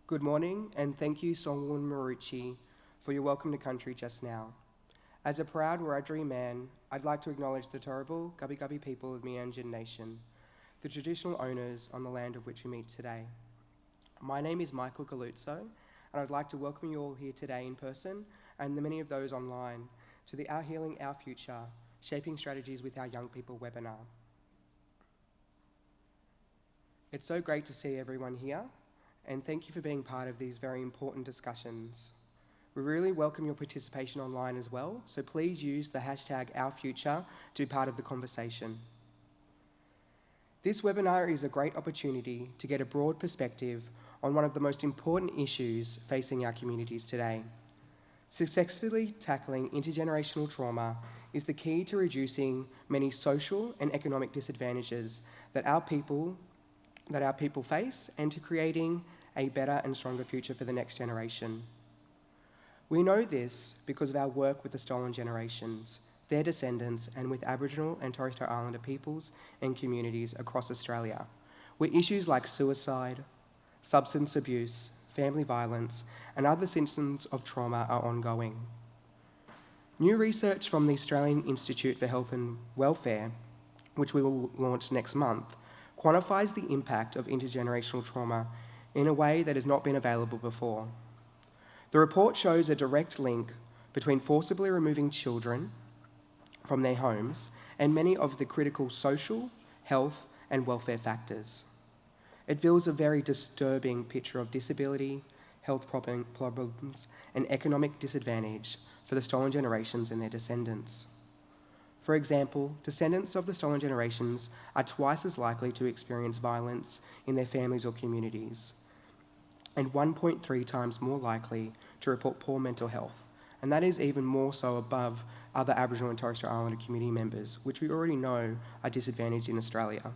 Good morning, and thank you, Songwon Maruchi, for your welcome to country just now. As a proud Wiradjuri man, I'd like to acknowledge the Turnbull Gubbi Gubbi people of the Meanjin Nation, the traditional owners on the land of which we meet today. My name is Michael Galuzzo, and I'd like to welcome you all here today in person, and the many of those online, to the Our Healing, Our Future, Shaping Strategies with Our Young People webinar. It's so great to see everyone here, and thank you for being part of these very important discussions. We really welcome your participation online as well, so please use the hashtag #OurFuture to be part of the conversation. This webinar is a great opportunity to get a broad perspective on one of the most important issues facing our communities today. Successfully tackling intergenerational trauma is the key to reducing many social and economic disadvantages that our people face, and to creating a better and stronger future for the next generation. We know this because of our work with the stolen generations, their descendants, and with Aboriginal and Torres Strait Islander peoples and communities across Australia, where issues like suicide, substance abuse, family violence, and other symptoms of trauma are ongoing. New research from the Australian Institute for Health and Welfare, which we will launch next month, quantifies the impact of intergenerational trauma in a way that has not been available before. The report shows a direct link between forcibly removing children from their homes and many of the critical social, health, and welfare factors. It reveals a very disturbing picture of disability, health problems, and economic disadvantage for the stolen generations and their descendants. For example, descendants of the stolen generations are twice as likely to experience violence in their families or communities, and 1.3 times more likely to report poor mental health, and that is even more so above other Aboriginal and Torres Strait Islander community members, which we already know are disadvantaged in Australia.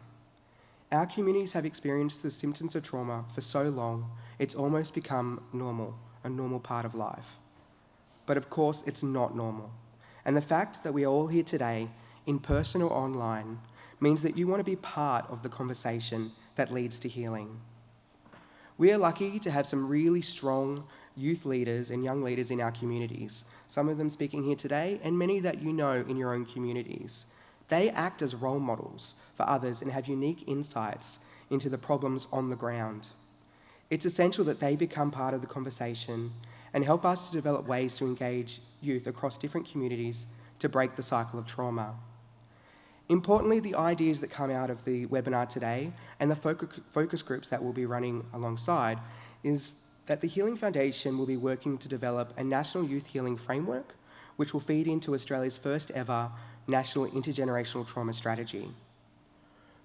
Our communities have experienced the symptoms of trauma for so long, it's almost become normal, a normal part of life. But of course, it's not normal. And the fact that we are all here today, in person or online, means that you want to be part of the conversation that leads to healing. We are lucky to have some really strong youth leaders and young leaders in our communities, some of them speaking here today, and many that you know in your own communities. They act as role models for others and have unique insights into the problems on the ground. It's essential that they become part of the conversation and help us to develop ways to engage youth across different communities to break the cycle of trauma. Importantly, the ideas that come out of the webinar today and the focus groups that we'll be running alongside is that the Healing Foundation will be working to develop a national youth healing framework, which will feed into Australia's first ever national intergenerational trauma strategy.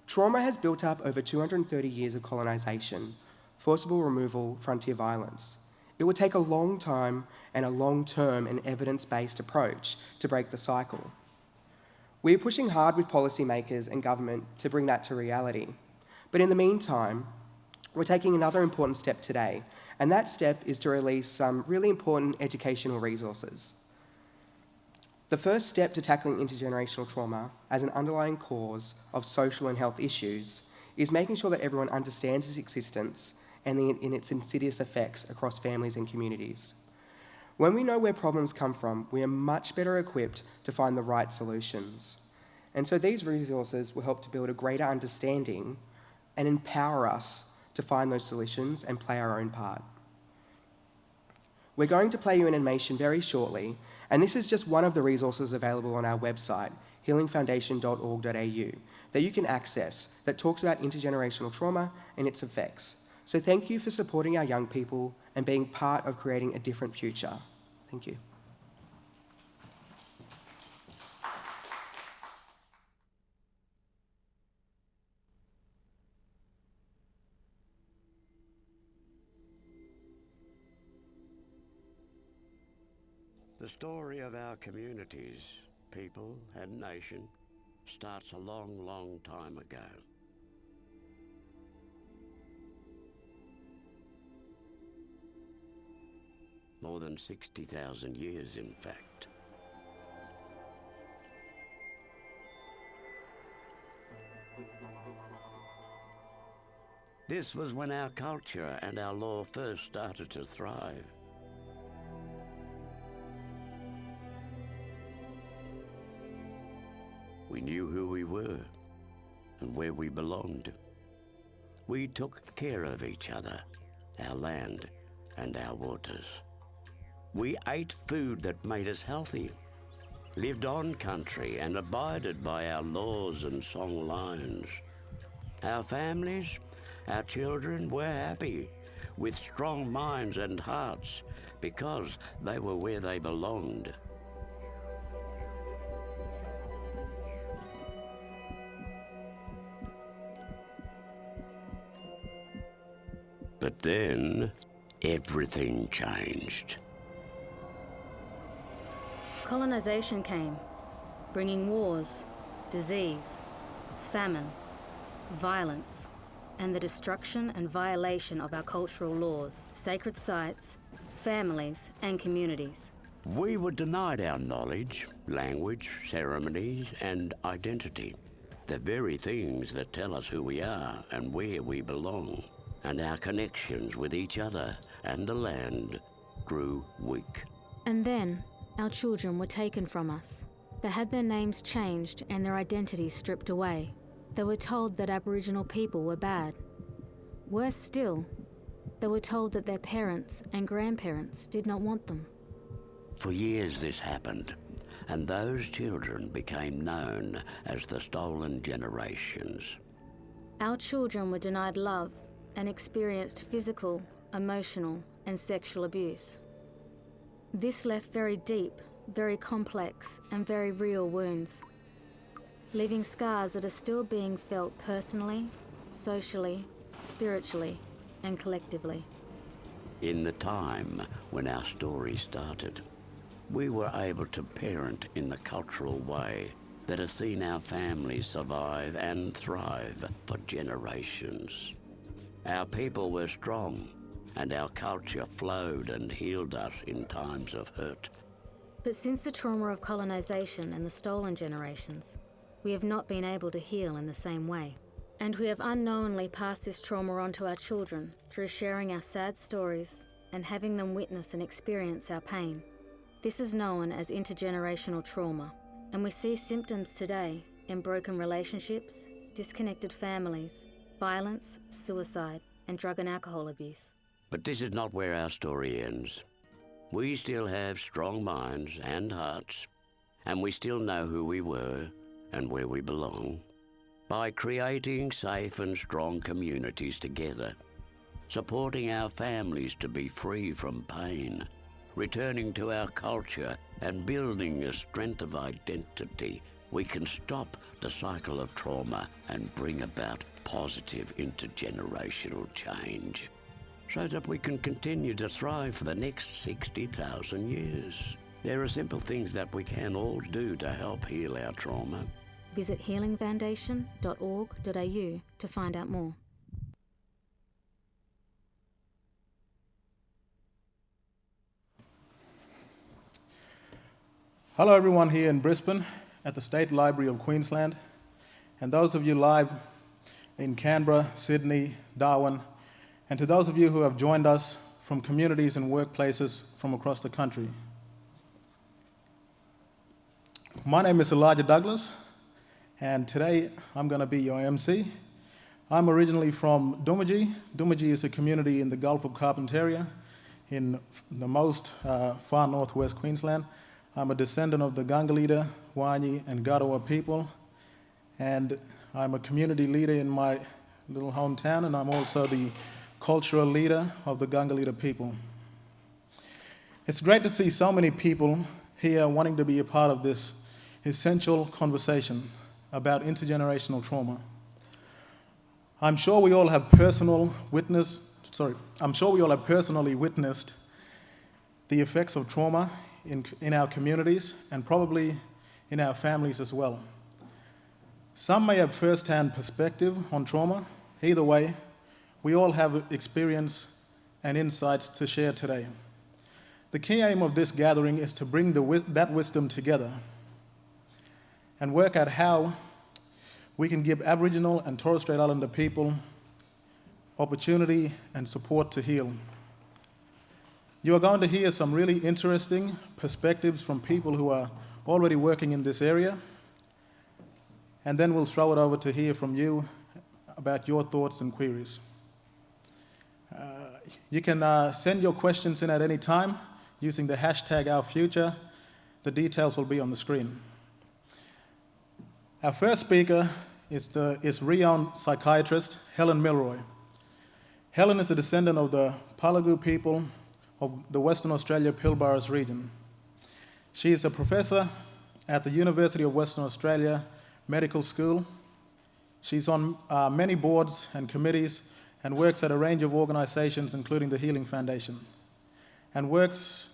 Trauma has built up over 230 years of colonisation, forcible removal, frontier violence. It will take a long time and a long-term and evidence-based approach to break the cycle. We are pushing hard with policymakers and government to bring that to reality. But in the meantime, we're taking another important step today, and that step is to release some really important educational resources. The first step to tackling intergenerational trauma as an underlying cause of social and health issues is making sure that everyone understands its existence and in its insidious effects across families and communities. When we know where problems come from, we are much better equipped to find the right solutions. And so these resources will help to build a greater understanding and empower us to find those solutions and play our own part. We're going to play you an animation very shortly, and this is just one of the resources available on our website, healingfoundation.org.au, that you can access that talks about intergenerational trauma and its effects. So thank you for supporting our young people and being part of creating a different future. Thank you. The story of our communities, people and nation starts a long, long time ago. More than 60,000 years, in fact. This was when our culture and our law first started to thrive. We knew who we were and where we belonged. We took care of each other, our land and our waters. We ate food that made us healthy, lived on country and abided by our laws and song lines. Our families, our children were happy, with strong minds and hearts, because they were where they belonged. But then, everything changed. Colonisation came, bringing wars, disease, famine, violence, and the destruction and violation of our cultural laws, sacred sites, families, and communities. We were denied our knowledge, language, ceremonies, and identity, the very things that tell us who we are and where we belong. And our connections with each other and the land grew weak. And then, our children were taken from us. They had their names changed and their identities stripped away. They were told that Aboriginal people were bad. Worse still, they were told that their parents and grandparents did not want them. For years this happened, and those children became known as the stolen generations. Our children were denied love and experienced physical, emotional, and sexual abuse. This left very deep, very complex, and very real wounds, leaving scars that are still being felt personally, socially, spiritually, and collectively. In the time when our story started, we were able to parent in the cultural way that has seen our families survive and thrive for generations. Our people were strong, and our culture flowed and healed us in times of hurt. But since the trauma of colonisation and the stolen generations, we have not been able to heal in the same way. And we have unknowingly passed this trauma on to our children through sharing our sad stories and having them witness and experience our pain. This is known as intergenerational trauma, and we see symptoms today in broken relationships, disconnected families, violence, suicide, and drug and alcohol abuse. But this is not where our story ends. We still have strong minds and hearts, and we still know who we were and where we belong. By creating safe and strong communities together, supporting our families to be free from pain, returning to our culture and building a strength of identity, we can stop the cycle of trauma and bring about positive intergenerational change so that we can continue to thrive for the next 60,000 years. There are simple things that we can all do to help heal our trauma. Visit healingfoundation.org.au to find out more. Hello everyone here in Brisbane at the State Library of Queensland, and those of you live in Canberra, Sydney, Darwin, and to those of you who have joined us from communities and workplaces from across the country. My name is Elijah Douglas, and today I'm going to be your MC. I'm originally from Doomadgee. Doomadgee is a community in the Gulf of Carpentaria in the most far northwest Queensland. I'm a descendant of the Gungalita, Wanyi, and Garawa people, and I'm a community leader in my little hometown, and I'm also the cultural leader of the Gungalita people. It's great to see so many people here wanting to be a part of this essential conversation about intergenerational trauma. I'm sure we all have personally witnessed the effects of trauma in our communities and probably in our families as well. Some may have first-hand perspective on trauma. Either way, we all have experience and insights to share today. The key aim of this gathering is to bring that wisdom together and work out how we can give Aboriginal and Torres Strait Islander people opportunity, and support to heal. You are going to hear some really interesting perspectives from people who are already working in this area, and then we'll throw it over to hear from you about your thoughts and queries. You can send your questions in at any time using the hashtag #OurFuture. The details will be on the screen. Our first speaker is renowned psychiatrist Helen Milroy. Helen is a descendant of the Palagu people of the Western Australia Pilbara's region. She is a professor at the University of Western Australia Medical School. She's on many boards and committees and works at a range of organisations, including the Healing Foundation, and works,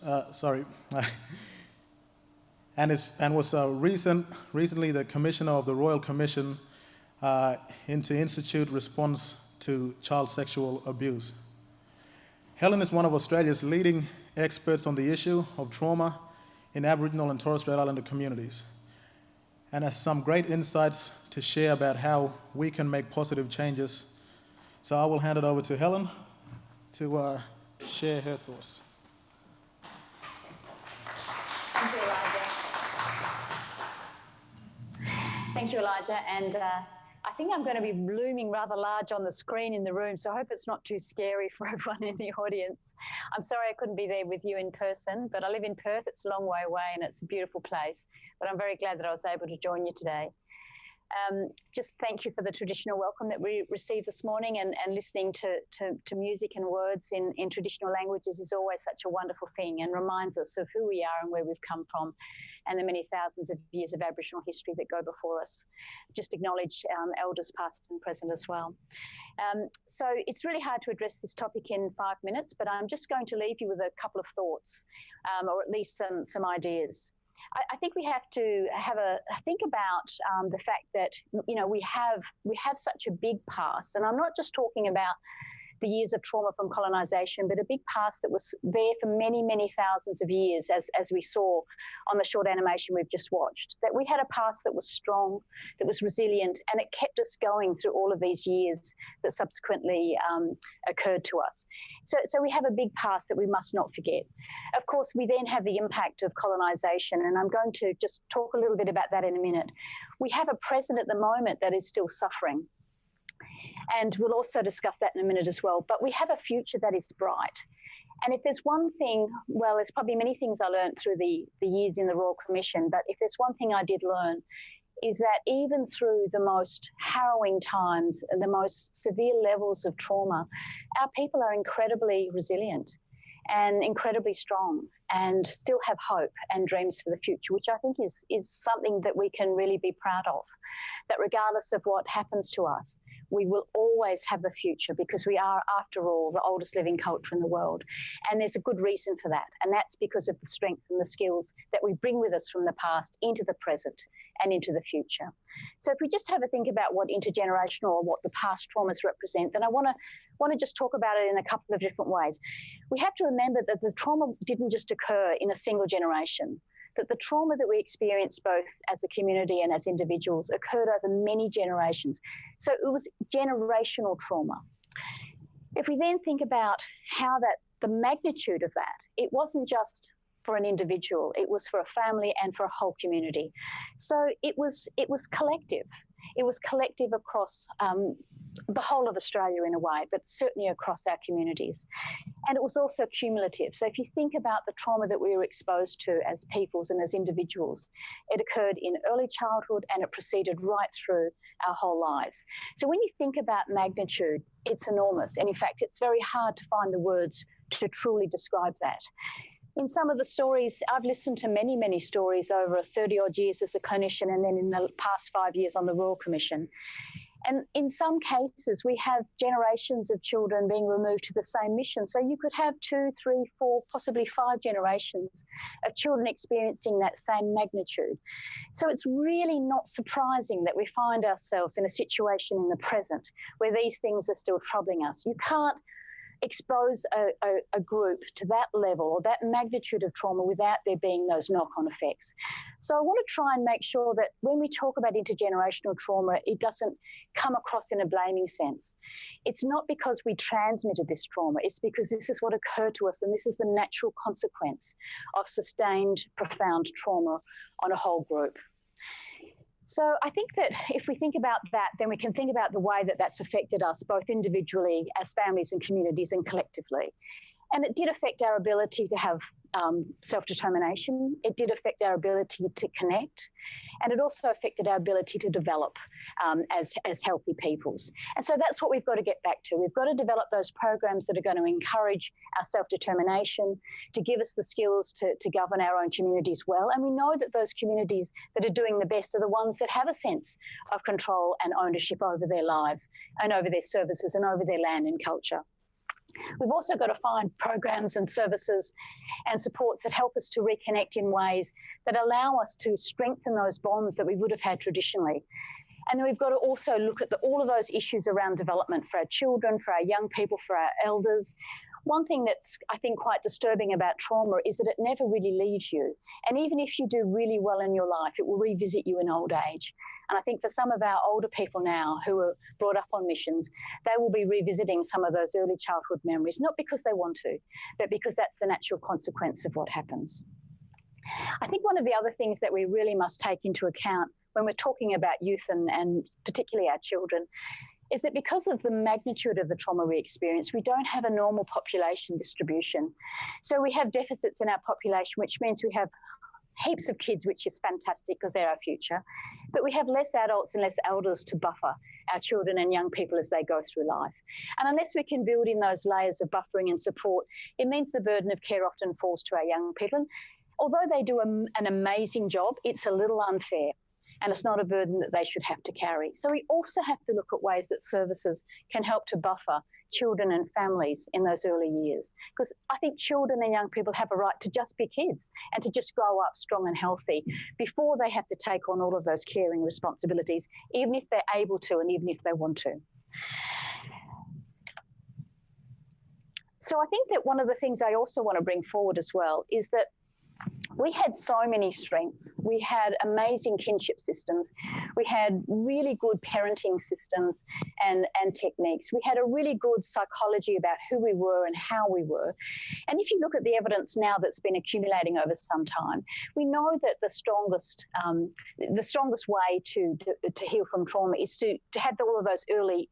and was recently the commissioner of the Royal Commission into Institute Response to Child Sexual Abuse. Helen is one of Australia's leading experts on the issue of trauma in Aboriginal and Torres Strait Islander communities, and has some great insights to share about how we can make positive changes. So I will hand it over to Helen to share her thoughts. Thank you, Elijah. Thank you, Elijah. And I think I'm going to be looming rather large on the screen in the room, so I hope it's not too scary for everyone in the audience. I'm sorry I couldn't be there with you in person, but I live in Perth. It's a long way away and it's a beautiful place, but I'm very glad that I was able to join you today. Just thank you for the traditional welcome that we received this morning, and listening to music and words in traditional languages is always such a wonderful thing and reminds us of who we are and where we've come from and the many thousands of years of Aboriginal history that go before us. Just acknowledge elders past and present as well. So it's really hard to address this topic in 5 minutes, but I'm just going to leave you with a couple of thoughts, or at least some ideas. I think we have to think about the fact that, you know, we have such a big past, and I'm not just talking about the years of trauma from colonisation, but a big past that was there for many, many thousands of years, as we saw on the short animation we've just watched. That we had a past that was strong, that was resilient, and it kept us going through all of these years that subsequently occurred to us. So we have a big past that we must not forget. Of course, we then have the impact of colonisation, and I'm going to just talk a little bit about that in a minute. We have a present at the moment that is still suffering, and we'll also discuss that in a minute as well. But we have a future that is bright. And if there's one thing, well, there's probably many things I learned through the years in the Royal Commission, but if there's one thing I did learn, is that even through the most harrowing times and the most severe levels of trauma, our people are incredibly resilient and incredibly strong and still have hope and dreams for the future, which I think is something that we can really be proud of. That regardless of what happens to us, we will always have a future, because we are, after all, the oldest living culture in the world. And there's a good reason for that. And that's because of the strength and the skills that we bring with us from the past into the present and into the future. So if we just have a think about what intergenerational, or what the past traumas represent, then I want to just talk about it in a couple of different ways. We have to remember that the trauma didn't just occur in a single generation, that the trauma that we experience both as a community and as individuals occurred over many generations. So it was generational trauma. If we then think about how the magnitude of that, it wasn't just for an individual, it was for a family and for a whole community. So it was collective. It was collective across the whole of Australia in a way, but certainly across our communities. And it was also cumulative. So if you think about the trauma that we were exposed to as peoples and as individuals, it occurred in early childhood and it proceeded right through our whole lives. So when you think about magnitude, it's enormous. And in fact, it's very hard to find the words to truly describe that. In some of the stories, I've listened to many, many stories over 30-odd years as a clinician, and then in the past 5 years on the Royal Commission. And in some cases, we have generations of children being removed to the same mission. So you could have 2, 3, 4, possibly 5 generations of children experiencing that same magnitude. So it's really not surprising that we find ourselves in a situation in the present where these things are still troubling us. You can't expose a group to that level or that magnitude of trauma without there being those knock-on effects. So I want to try and make sure that when we talk about intergenerational trauma, it doesn't come across in a blaming sense. It's not because we transmitted this trauma, it's because this is what occurred to us, and this is the natural consequence of sustained, profound trauma on a whole group. So I think that if we think about that, then we can think about the way that that's affected us, both individually, as families and communities, and collectively. And it did affect our ability to have self-determination. It did affect our ability to connect. And it also affected our ability to develop as healthy peoples. And so that's what we've got to get back to. We've got to develop those programs that are going to encourage our self-determination, to give us the skills to govern our own communities well. And we know that those communities that are doing the best are the ones that have a sense of control and ownership over their lives and over their services and over their land and culture. We've also got to find programs and services and supports that help us to reconnect in ways that allow us to strengthen those bonds that we would have had traditionally. And then we've got to also look at all of those issues around development for our children, for our young people, for our elders. One thing that's, I think, quite disturbing about trauma is that it never really leaves you. And even if you do really well in your life, it will revisit you in old age. And I think for some of our older people now who were brought up on missions, they will be revisiting some of those early childhood memories, not because they want to, but because that's the natural consequence of what happens. I think one of the other things that we really must take into account when we're talking about youth and particularly our children is that because of the magnitude of the trauma we experience, we don't have a normal population distribution. So we have deficits in our population, which means we have heaps of kids, which is fantastic because they're our future, but we have less adults and less elders to buffer our children and young people as they go through life. And unless we can build in those layers of buffering and support, it means the burden of care often falls to our young people. And although they do an amazing job, it's a little unfair. And it's not a burden that they should have to carry. So we also have to look at ways that services can help to buffer children and families in those early years. Because I think children and young people have a right to just be kids and to just grow up strong and healthy before they have to take on all of those caring responsibilities, even if they're able to and even if they want to. So I think that one of the things I also want to bring forward as well is that we had so many strengths. We had amazing kinship systems. We had really good parenting systems and techniques. We had a really good psychology about who we were and how we were. And if you look at the evidence now that's been accumulating over some time, we know that the strongest way to heal from trauma is to have all of those early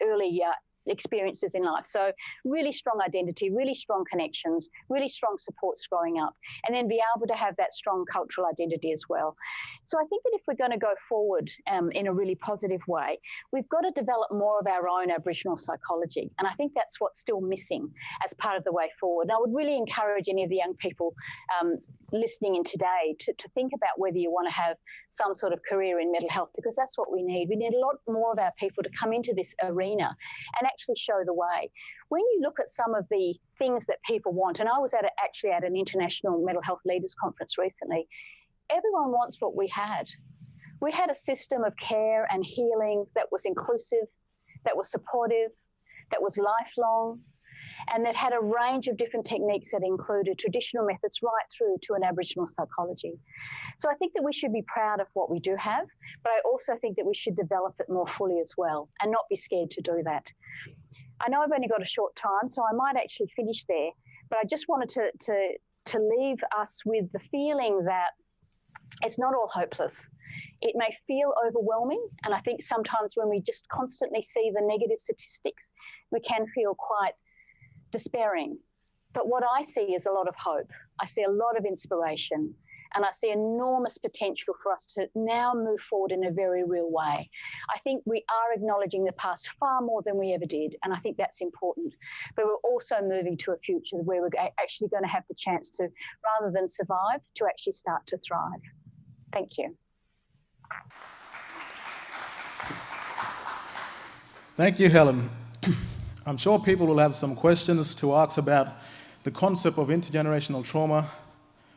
experiences in life. So really strong identity, really strong connections, really strong supports growing up, and then be able to have that strong cultural identity as well. So I think that if we're going to go forward in a really positive way, we've got to develop more of our own Aboriginal psychology. And I think that's what's still missing as part of the way forward. And I would really encourage any of the young people listening in today to think about whether you want to have some sort of career in mental health, because that's what we need. We need a lot more of our people to come into this arena and actually show the way. When you look at some of the things that people want, and I was actually at an international mental health leaders conference recently, everyone wants what we had. We had a system of care and healing that was inclusive, that was supportive, that was lifelong, and that had a range of different techniques that included traditional methods right through to an Aboriginal psychology. So I think that we should be proud of what we do have, but I also think that we should develop it more fully as well and not be scared to do that. I know I've only got a short time, so I might actually finish there, but I just wanted to leave us with the feeling that it's not all hopeless. It may feel overwhelming, and I think sometimes when we just constantly see the negative statistics, we can feel quite despairing. But what I see is a lot of hope. I see a lot of inspiration, and I see enormous potential for us to now move forward in a very real way. I think we are acknowledging the past far more than we ever did, and I think that's important. But we're also moving to a future where we're actually going to have the chance to, rather than survive, to actually start to thrive. Thank you. Thank you, Helen. I'm sure people will have some questions to ask about the concept of intergenerational trauma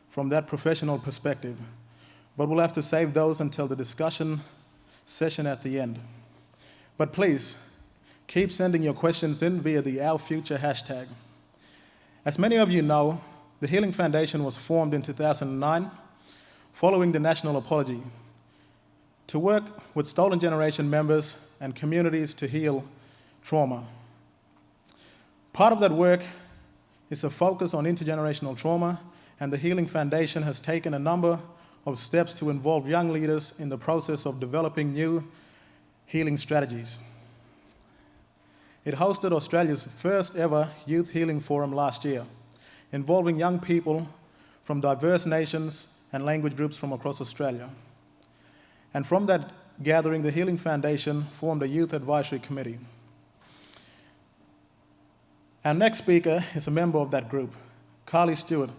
from that professional perspective, but we'll have to save those until the discussion session at the end. But please, keep sending your questions in via the Our Future hashtag. As many of you know, the Healing Foundation was formed in 2009 following the National Apology to work with Stolen Generation members and communities to heal trauma. Part of that work is a focus on intergenerational trauma, and the Healing Foundation has taken a number of steps to involve young leaders in the process of developing new healing strategies. It hosted Australia's first ever Youth Healing Forum last year, involving young people from diverse nations and language groups from across Australia. And from that gathering, the Healing Foundation formed a Youth Advisory Committee. Our next speaker is a member of that group, Kylie Stewart,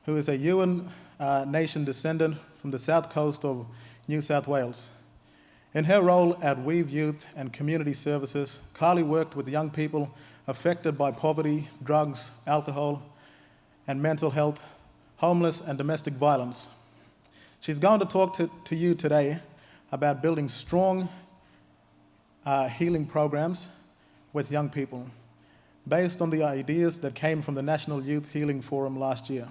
who is a Yuin Nation descendant from the south coast of New South Wales. In her role at Weave Youth and Community Services, Karlie worked with young people affected by poverty, drugs, alcohol, and mental health, homeless and domestic violence. She's going to talk to you today about building strong healing programs with young people, based on the ideas that came from the National Youth Healing Forum last year.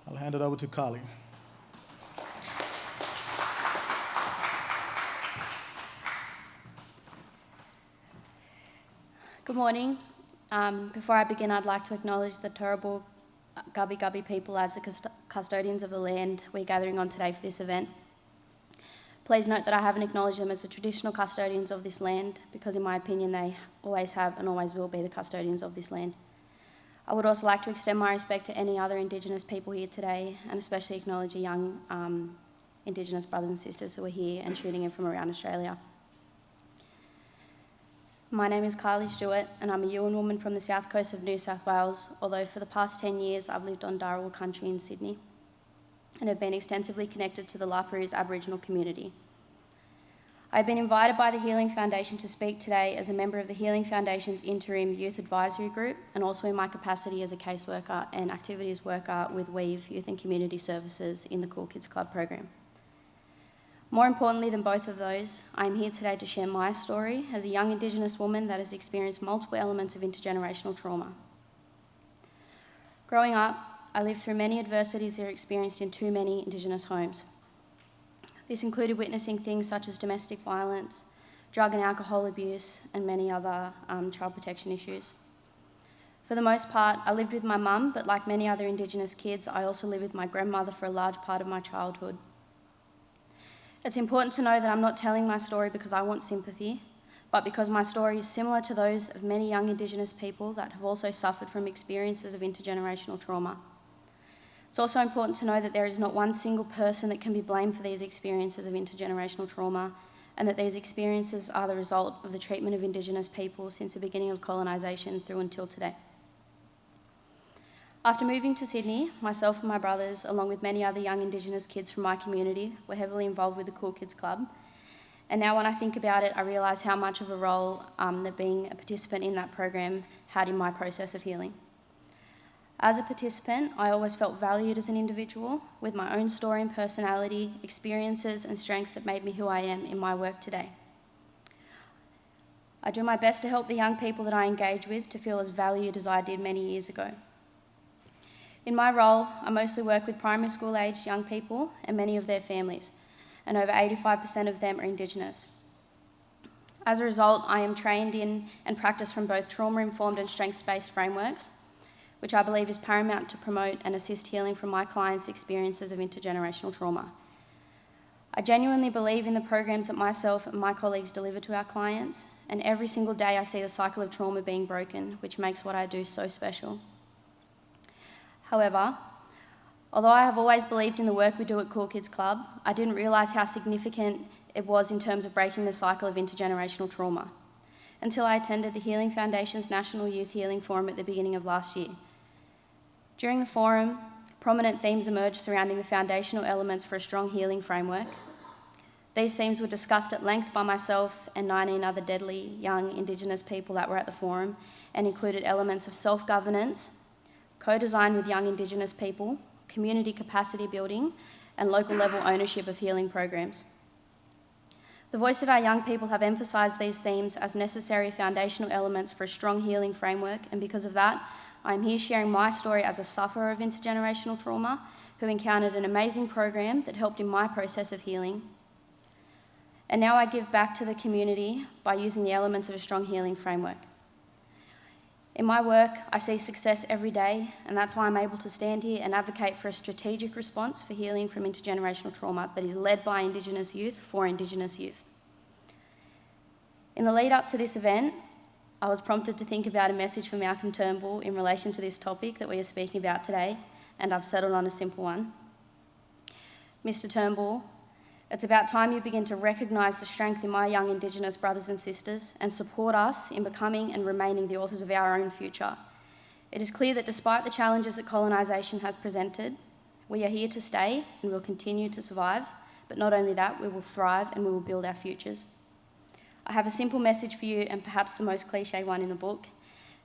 I'll hand it over to Karlie. Good morning. Before I begin, I'd like to acknowledge the Turnbull Gubbi people as the custodians of the land we're gathering on today for this event. Please note that I haven't acknowledged them as the traditional custodians of this land because, in my opinion, they always have and always will be the custodians of this land. I would also like to extend my respect to any other Indigenous people here today, and especially acknowledge the young Indigenous brothers and sisters who are here and tuning in from around Australia. My name is Kylie Stewart, and I'm a Yuin woman from the south coast of New South Wales, although for the past 10 years I've lived on Dharawal country in Sydney and have been extensively connected to the Laperouse Aboriginal community. I've been invited by the Healing Foundation to speak today as a member of the Healing Foundation's interim youth advisory group, and also in my capacity as a caseworker and activities worker with Weave Youth and Community Services in the Cool Kids Club program. More importantly than both of those, I am here today to share my story as a young Indigenous woman that has experienced multiple elements of intergenerational trauma. Growing up, I lived through many adversities that are experienced in too many Indigenous homes. This included witnessing things such as domestic violence, drug and alcohol abuse, and many other child protection issues. For the most part, I lived with my mum, but like many other Indigenous kids, I also lived with my grandmother for a large part of my childhood. It's important to know that I'm not telling my story because I want sympathy, but because my story is similar to those of many young Indigenous people that have also suffered from experiences of intergenerational trauma. It's also important to know that there is not one single person that can be blamed for these experiences of intergenerational trauma, and that these experiences are the result of the treatment of Indigenous people since the beginning of colonisation through until today. After moving to Sydney, myself and my brothers, along with many other young Indigenous kids from my community, were heavily involved with the Cool Kids Club. And now when I think about it, I realise how much of a role that being a participant in that program had in my process of healing. As a participant, I always felt valued as an individual, with my own story and personality, experiences and strengths that made me who I am in my work today. I do my best to help the young people that I engage with to feel as valued as I did many years ago. In my role, I mostly work with primary school-aged young people and many of their families, and over 85% of them are Indigenous. As a result, I am trained in and practice from both trauma-informed and strengths-based frameworks, which I believe is paramount to promote and assist healing from my clients' experiences of intergenerational trauma. I genuinely believe in the programs that myself and my colleagues deliver to our clients, and every single day I see the cycle of trauma being broken, which makes what I do so special. However, although I have always believed in the work we do at Cool Kids Club, I didn't realise how significant it was in terms of breaking the cycle of intergenerational trauma, until I attended the Healing Foundation's National Youth Healing Forum at the beginning of last year. During the forum, prominent themes emerged surrounding the foundational elements for a strong healing framework. These themes were discussed at length by myself and 19 other deadly young Indigenous people that were at the forum, and included elements of self-governance, co-design with young Indigenous people, community capacity building, and local level ownership of healing programs. The voice of our young people have emphasised these themes as necessary foundational elements for a strong healing framework, and because of that, I'm here sharing my story as a sufferer of intergenerational trauma who encountered an amazing program that helped in my process of healing. And now I give back to the community by using the elements of a strong healing framework. In my work, I see success every day, and that's why I'm able to stand here and advocate for a strategic response for healing from intergenerational trauma that is led by Indigenous youth for Indigenous youth. In the lead up to this event, I was prompted to think about a message for Malcolm Turnbull in relation to this topic that we are speaking about today, and I've settled on a simple one. Mr. Turnbull, it's about time you begin to recognise the strength in my young Indigenous brothers and sisters and support us in becoming and remaining the authors of our own future. It is clear that despite the challenges that colonisation has presented, we are here to stay and will continue to survive, but not only that, we will thrive and we will build our futures. I have a simple message for you, and perhaps the most cliche one in the book.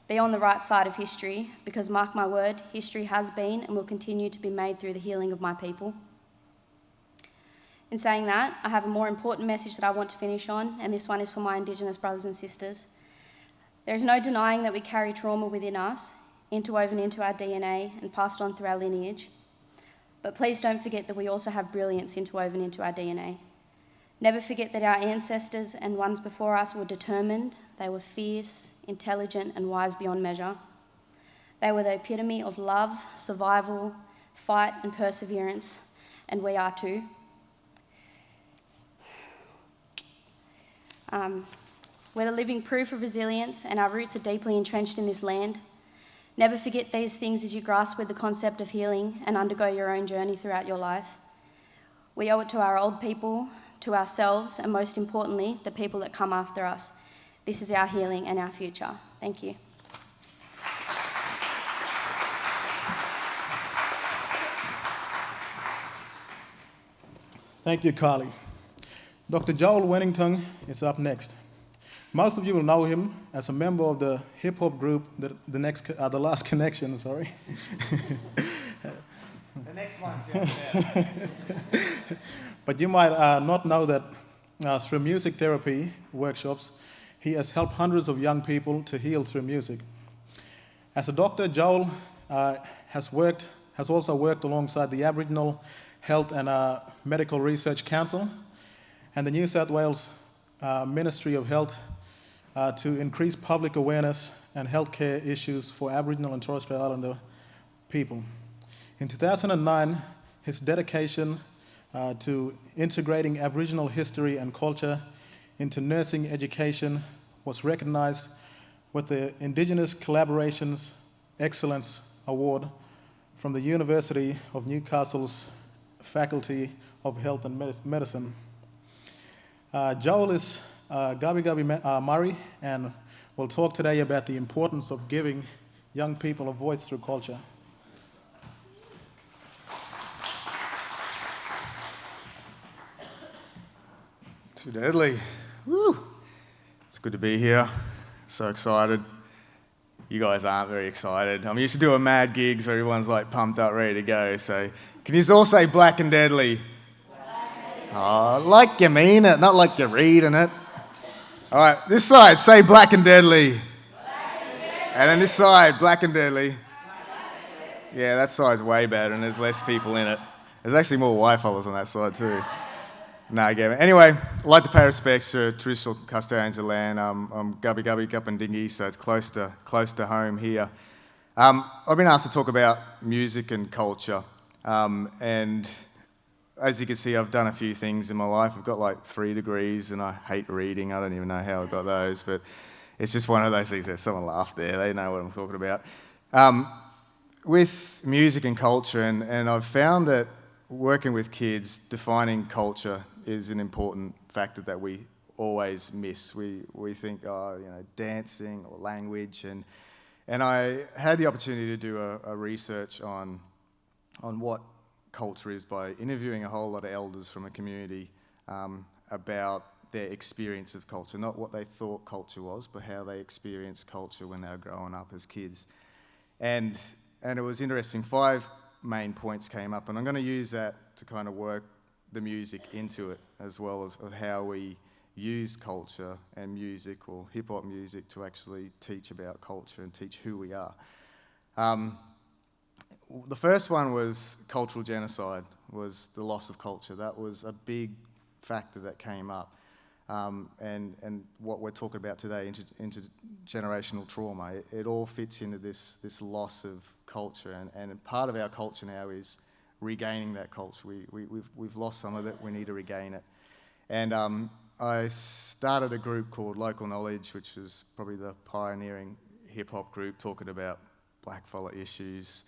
Be on the right side of history, because mark my word, history has been and will continue to be made through the healing of my people. In saying that, I have a more important message that I want to finish on, and this one is for my Indigenous brothers and sisters. There is no denying that we carry trauma within us, interwoven into our DNA and passed on through our lineage. But please don't forget that we also have brilliance interwoven into our DNA. Never forget that our ancestors and ones before us were determined, they were fierce, intelligent, and wise beyond measure. They were the epitome of love, survival, fight, and perseverance, and we are too. We're the living proof of resilience, and our roots are deeply entrenched in this land. Never forget these things as you grasp with the concept of healing and undergo your own journey throughout your life. We owe it to our old people, to ourselves, and most importantly, the people that come after us. This is our healing and our future. Thank you. Thank you, Karlie. Dr. Joel Wenitong is up next. Most of you will know him as a member of the hip-hop group, the Last Kinection, sorry. The next one's yeah. But you might not know that through music therapy workshops, he has helped hundreds of young people to heal through music. As a doctor, Joel has also worked alongside the Aboriginal Health and Medical Research Council and the New South Wales Ministry of Health to increase public awareness and healthcare issues for Aboriginal and Torres Strait Islander people. In 2009, his dedication to integrating Aboriginal history and culture into nursing education was recognised with the Indigenous Collaborations Excellence Award from the University of Newcastle's Faculty of Health and Medicine. Joel is Gabi Murray, and we'll talk today about the importance of giving young people a voice through culture. Too deadly. Woo! It's good to be here. So excited. You guys aren't very excited. I'm used to doing mad gigs where everyone's like pumped up, ready to go. So can you all say black and deadly? Oh, like you mean it, not like you're reading it. All right, this side, say black and deadly. Black and deadly. And then this side, black and deadly. Yeah, that side's way better and there's less people in it. There's actually more white fellas on that side too. No, anyway, I'd like to pay respects to traditional custodians of land. I'm Gubbi Gupandingi, so it's close to home here. I've been asked to talk about music and culture, and as you can see, I've done a few things in my life. I've got like 3 degrees, and I hate reading. I don't even know how I got those, but it's just one of those things that someone laughed there. They know what I'm talking about. With music and culture, and I've found that working with kids, defining culture is an important factor that we always miss. We think, dancing or language, and I had the opportunity to do a research on what culture is by interviewing a whole lot of elders from a community about their experience of culture, not what they thought culture was, but how they experienced culture when they were growing up as kids. And it was interesting. 5 main points came up, and I'm going to use that to kind of work the music into it, as well as how we use culture and music or hip-hop music to actually teach about culture and teach who we are. The first one was cultural genocide, was the loss of culture. That was a big factor that came up. And what we're talking about today, intergenerational trauma, it all fits into this loss of culture. And part of our culture now is regaining that culture. We've lost some of it, we need to regain it. And I started a group called Local Knowledge, which was probably the pioneering hip-hop group talking about blackfella issues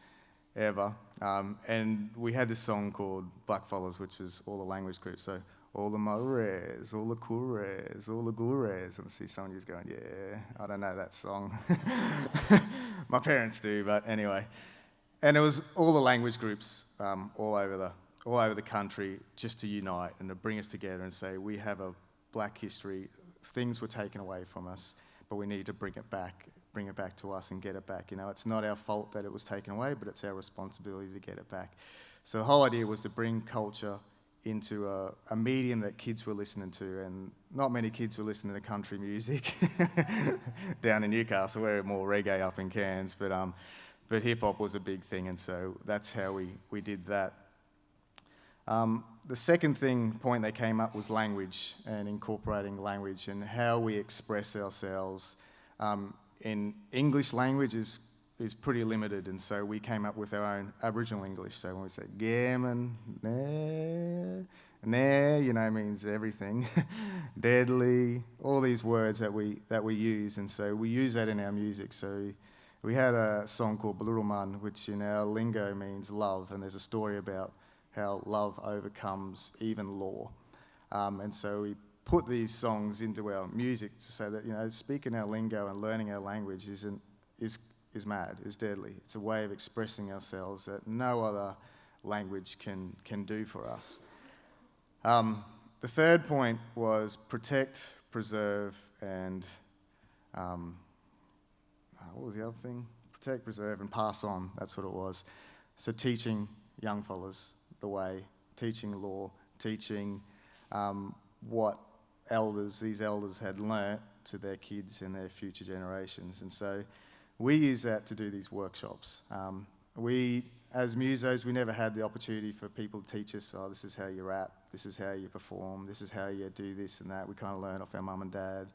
ever. And we had this song called Blackfellas, which is all the language groups. So all the Maoris, all the Kures, all the Gures. And I see some of you going, yeah, I don't know that song. My parents do, but anyway. And it was all the language groups all over the country just to unite and to bring us together and say, we have a black history, things were taken away from us, but we need to bring it back to us and get it back. You know, it's not our fault that it was taken away, but it's our responsibility to get it back. So the whole idea was to bring culture into a medium that kids were listening to, and not many kids were listening to country music down in Newcastle. We're more reggae up in Cairns, but hip-hop was a big thing, and so that's how we did that. The second point they came up was language, and incorporating language and how we express ourselves. In English language is pretty limited, and so we came up with our own Aboriginal English. So when we say gammon, nah, means everything. Deadly, all these words that we use, and so we use that in our music. So we had a song called Baluruman, which in our lingo means love, and there's a story about how love overcomes even law. And so we put these songs into our music to say that, speaking our lingo and learning our language is mad, is deadly. It's a way of expressing ourselves that no other language can do for us. The third point was protect, preserve, and what was the other thing? Protect, preserve, and pass on. That's what it was. So teaching young fellas the way, teaching law, teaching what these elders had learnt to their kids and their future generations. And so we use that to do these workshops. We, as musos, we never had the opportunity for people to teach us, this is how you rap, this is how you perform, this is how you do this and that. We kind of learn off our mum and dad,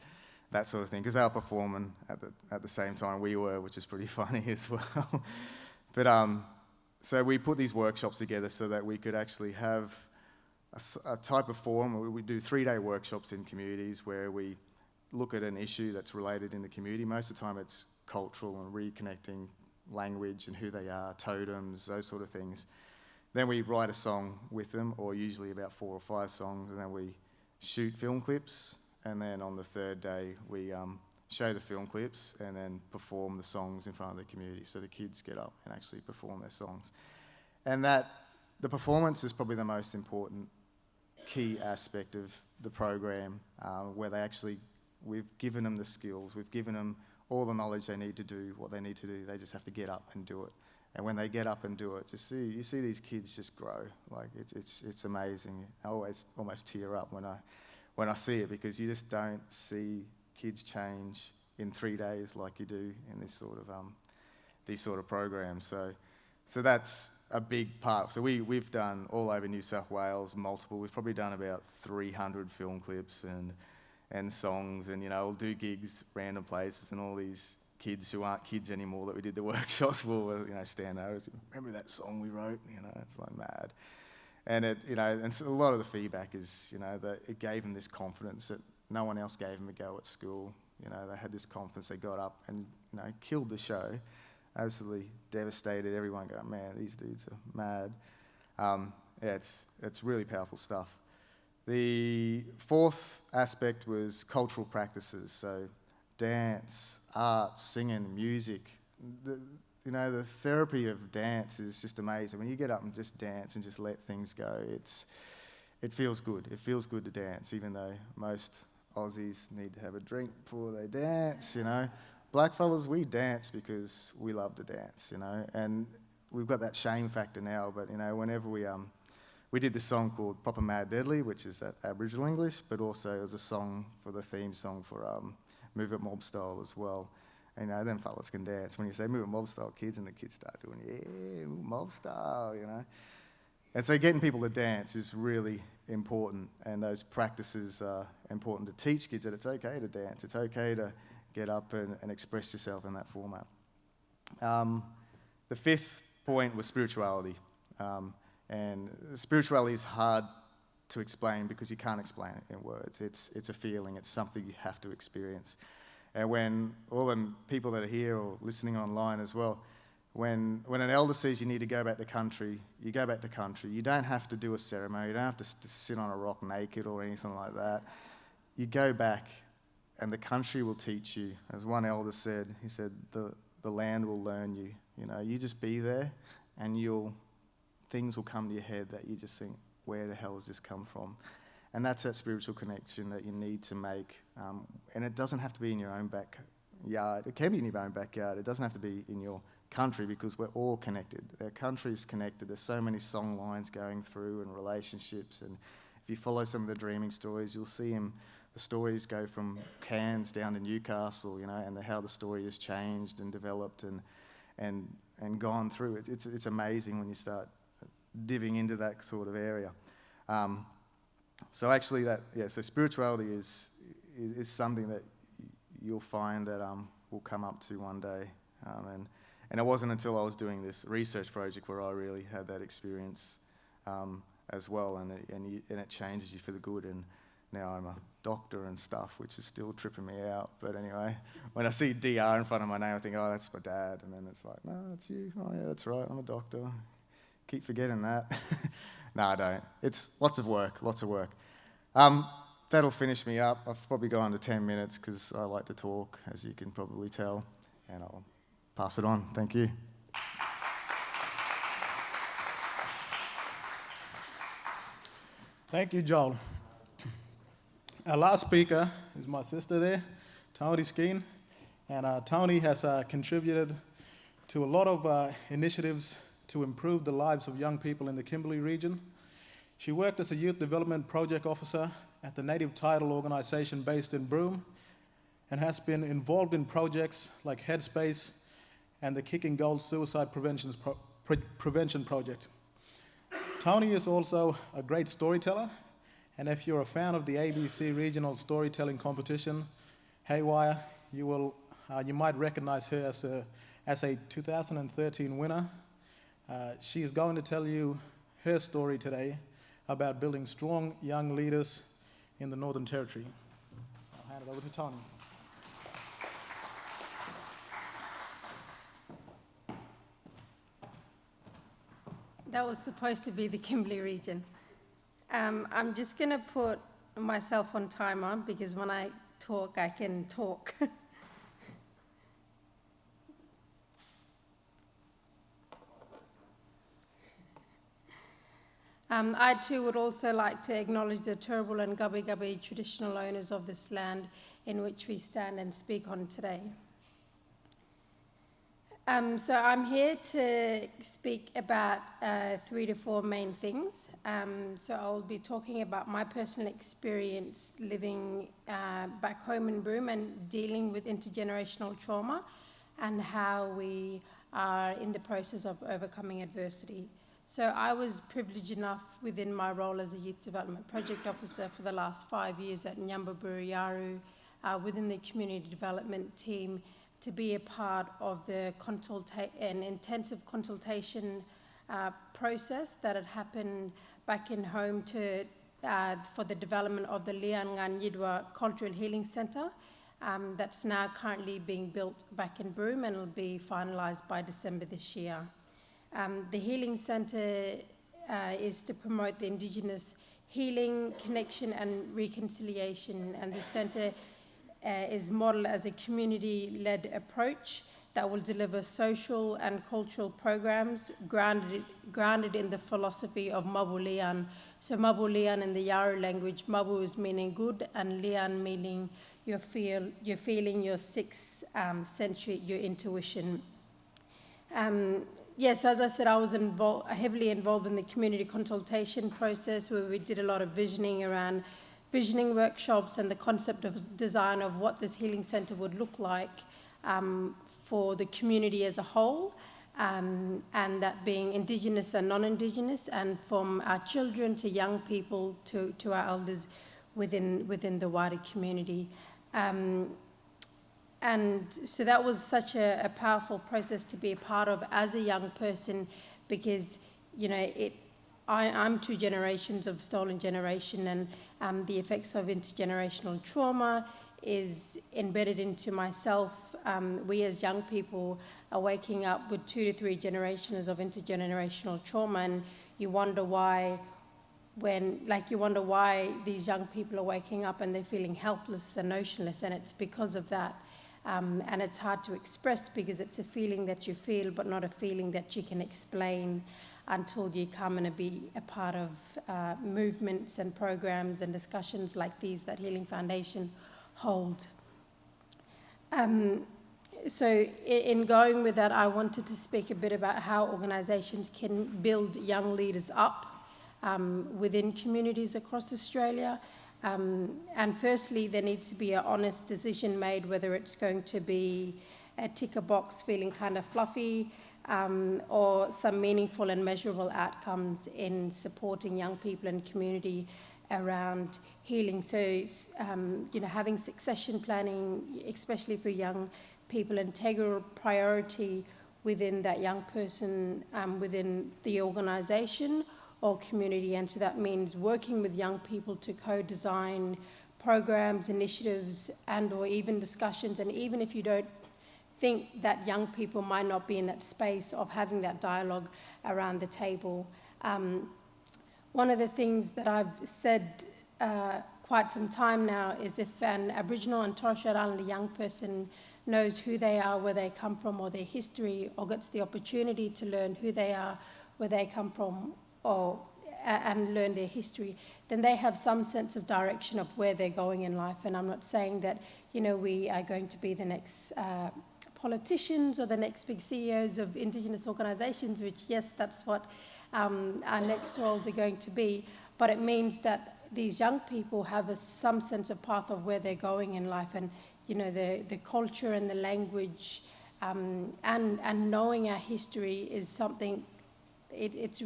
that sort of thing, because they were performing at the same time we were, which is pretty funny as well. But so we put these workshops together so that we could actually have a type of forum. We do 3-day workshops in communities where we look at an issue that's related in the community. Most of the time it's cultural and reconnecting language and who they are, totems, those sort of things. Then we write a song with them, or usually about 4 or 5 songs, and then we shoot film clips, and then on the 3rd day we show the film clips and then perform the songs in front of the community, so the kids get up and actually perform their songs. And the performance is probably the most important key aspect of the program, where we've given them the skills, we've given them all the knowledge they need to do what they need to do. They just have to get up and do it. And when they get up and do it, you see these kids just grow. Like it's amazing. I always almost tear up when I see it, because you just don't see kids change in 3 days like you do in these sort of programs. So that's a big part. So we've done all over New South Wales, multiple. We've probably done about 300 film clips and songs, and we'll do gigs, random places, and all these kids who aren't kids anymore that we did the workshops will stand there. Remember that song we wrote? It's like mad. And and so a lot of the feedback is that it gave them this confidence that no one else gave them a go at school. They had this confidence. They got up and killed the show. Absolutely devastated. Everyone going, man, these dudes are mad. It's really powerful stuff. The 4th aspect was cultural practices, so dance, art, singing, music. The therapy of dance is just amazing. When you get up and just dance and just let things go, it feels good. It feels good to dance, even though most Aussies need to have a drink before they dance, Blackfellas, we dance because we love to dance, and we've got that shame factor now, but, whenever we did this song called Proper Mad Deadly, which is that Aboriginal English, but also as a song for the theme song for Move It Mob Style as well. You know, them fellas can dance. When you say move mob style kids, and the kids start doing, yeah, move mob style, you know. And so getting people to dance is really important, and those practices are important to teach kids that it's okay to dance. It's okay to get up and express yourself in that format. The fifth point was spirituality. And spirituality is hard to explain because you can't explain it in words. It's a feeling. It's something you have to experience. And when all the people that are here or listening online as well, when an elder says you need to go back to country, you go back to country. You don't have to do a ceremony. You don't have to sit on a rock naked or anything like that. You go back, and the country will teach you. As one elder said, he said, the land will learn you. You know, you just be there, and things will come to your head that you just think, where the hell has this come from? And that's that spiritual connection that you need to make. And it doesn't have to be in your own backyard. It can be in your own backyard. It doesn't have to be in your country, because we're all connected. Their country's connected. There's so many song lines going through and relationships. And if you follow some of the dreaming stories, you'll see the stories go from Cairns down to Newcastle, you know, and how the story has changed and developed and gone through. It's amazing when you start diving into that sort of area. So actually so spirituality is something that you'll find that we'll come up to one day. And it wasn't until I was doing this research project where I really had that experience as well, and it changes you for the good. And now I'm a doctor and stuff, which is still tripping me out. But anyway, when I see DR in front of my name, I think, oh, that's my dad. And then it's like, no, that's you. Oh, yeah, that's right, I'm a doctor. Keep forgetting that. No, I don't. It's lots of work. That'll finish me up. I've probably gone to 10 minutes because I like to talk, as you can probably tell. And I'll pass it on. Thank you. Thank you, Joel. Our last speaker is my sister there, Tonii Skeen. And Tonii has contributed to a lot of initiatives to improve the lives of young people in the Kimberley region. She worked as a youth development project officer at the native title organisation based in Broome, and has been involved in projects like Headspace and the Kicking Gold Suicide Prevention Project. Tonii is also a great storyteller, and if you're a fan of the ABC Regional Storytelling Competition, Haywire, you might recognise her as a 2013 winner. She is going to tell you her story today about building strong young leaders in the Northern Territory. I'll hand it over to Tonii. That was supposed to be the Kimberley region. I'm just going to put myself on timer because when I talk, I can talk. I too would also like to acknowledge the Turnbull and Gubbi Gubbi traditional owners of this land in which we stand and speak on today. So I'm here to speak about 3 to 4 main things. So I'll be talking about my personal experience living back home in Broome and dealing with intergenerational trauma and how we are in the process of overcoming adversity. So I was privileged enough within my role as a youth development project officer for the last 5 years at Nyambaburu Yaru within the community development team to be a part of the an intensive consultation process that had happened back in home for the development of the Liangan Yidwa Cultural Healing Centre that's now currently being built back in Broome and will be finalised by December this year. The Healing Centre is to promote the Indigenous healing, connection and reconciliation, and the centre is modelled as a community-led approach that will deliver social and cultural programs grounded in the philosophy of Mabu Lian. So Mabu Lian in the Yaro language, Mabu is meaning good and Lian meaning you're feeling your sixth century, your intuition. So as I said, I was heavily involved in the community consultation process where we did a lot of visioning workshops and the concept of design of what this healing centre would look like for the community as a whole, and that being Indigenous and non-Indigenous, and from our children to young people to our elders within the wider community. And so that was such a powerful process to be a part of as a young person, because, you know, I'm 2 generations of stolen generation, and the effects of intergenerational trauma is embedded into myself. We as young people are waking up with 2 to 3 generations of intergenerational trauma, and you wonder why these young people are waking up and they're feeling helpless and notionless, and it's because of that. And it's hard to express because it's a feeling that you feel, but not a feeling that you can explain until you come and be a part of movements and programs and discussions like these that Healing Foundation hold. So in going with that, I wanted to speak a bit about how organisations can build young leaders up within communities across Australia. And firstly, there needs to be an honest decision made whether it's going to be a ticker box feeling kind of fluffy, or some meaningful and measurable outcomes in supporting young people and community around healing. So, you know, having succession planning, especially for young people, integral priority within that young person, within the organisation or community. And so that means working with young people to co-design programs, initiatives, and or even discussions. And even if you don't think that young people might not be in that space of having that dialogue around the table. One of the things that I've said quite some time now is if an Aboriginal and Torres Strait Islander young person knows who they are, where they come from, or their history, or gets the opportunity to learn who they are, where they come from, and learn their history, then they have some sense of direction of where they're going in life. And I'm not saying that, you know, we are going to be the next politicians or the next big CEOs of Indigenous organisations, which, yes, that's what our next roles are going to be. But it means that these young people have some sense of path of where they're going in life, and, you know, the culture and the language, and knowing our history is something. It's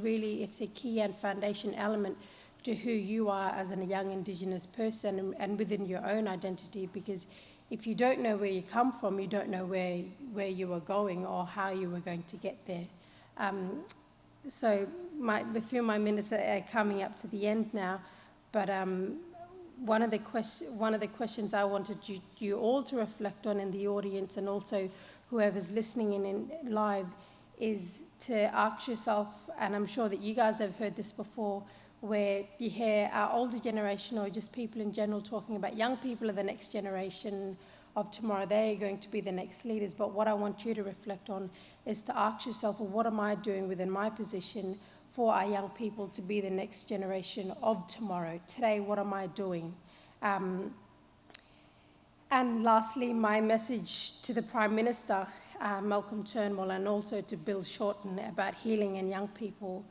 a key and foundation element to who you are as a young Indigenous person, and within your own identity, because if you don't know where you come from, you don't know where you are going or how you were going to get there. So a few of my minutes are coming up to the end now, but one of the questions I wanted you all to reflect on in the audience, and also whoever's listening in live, is to ask yourself, and I'm sure that you guys have heard this before, where you hear our older generation or just people in general talking about young people are the next generation of tomorrow, they're going to be the next leaders. But what I want you to reflect on is to ask yourself, well, what am I doing within my position for our young people to be the next generation of tomorrow? Today, what am I doing? And lastly, my message to the Prime Minister, Malcolm Turnbull, and also to Bill Shorten about healing and young people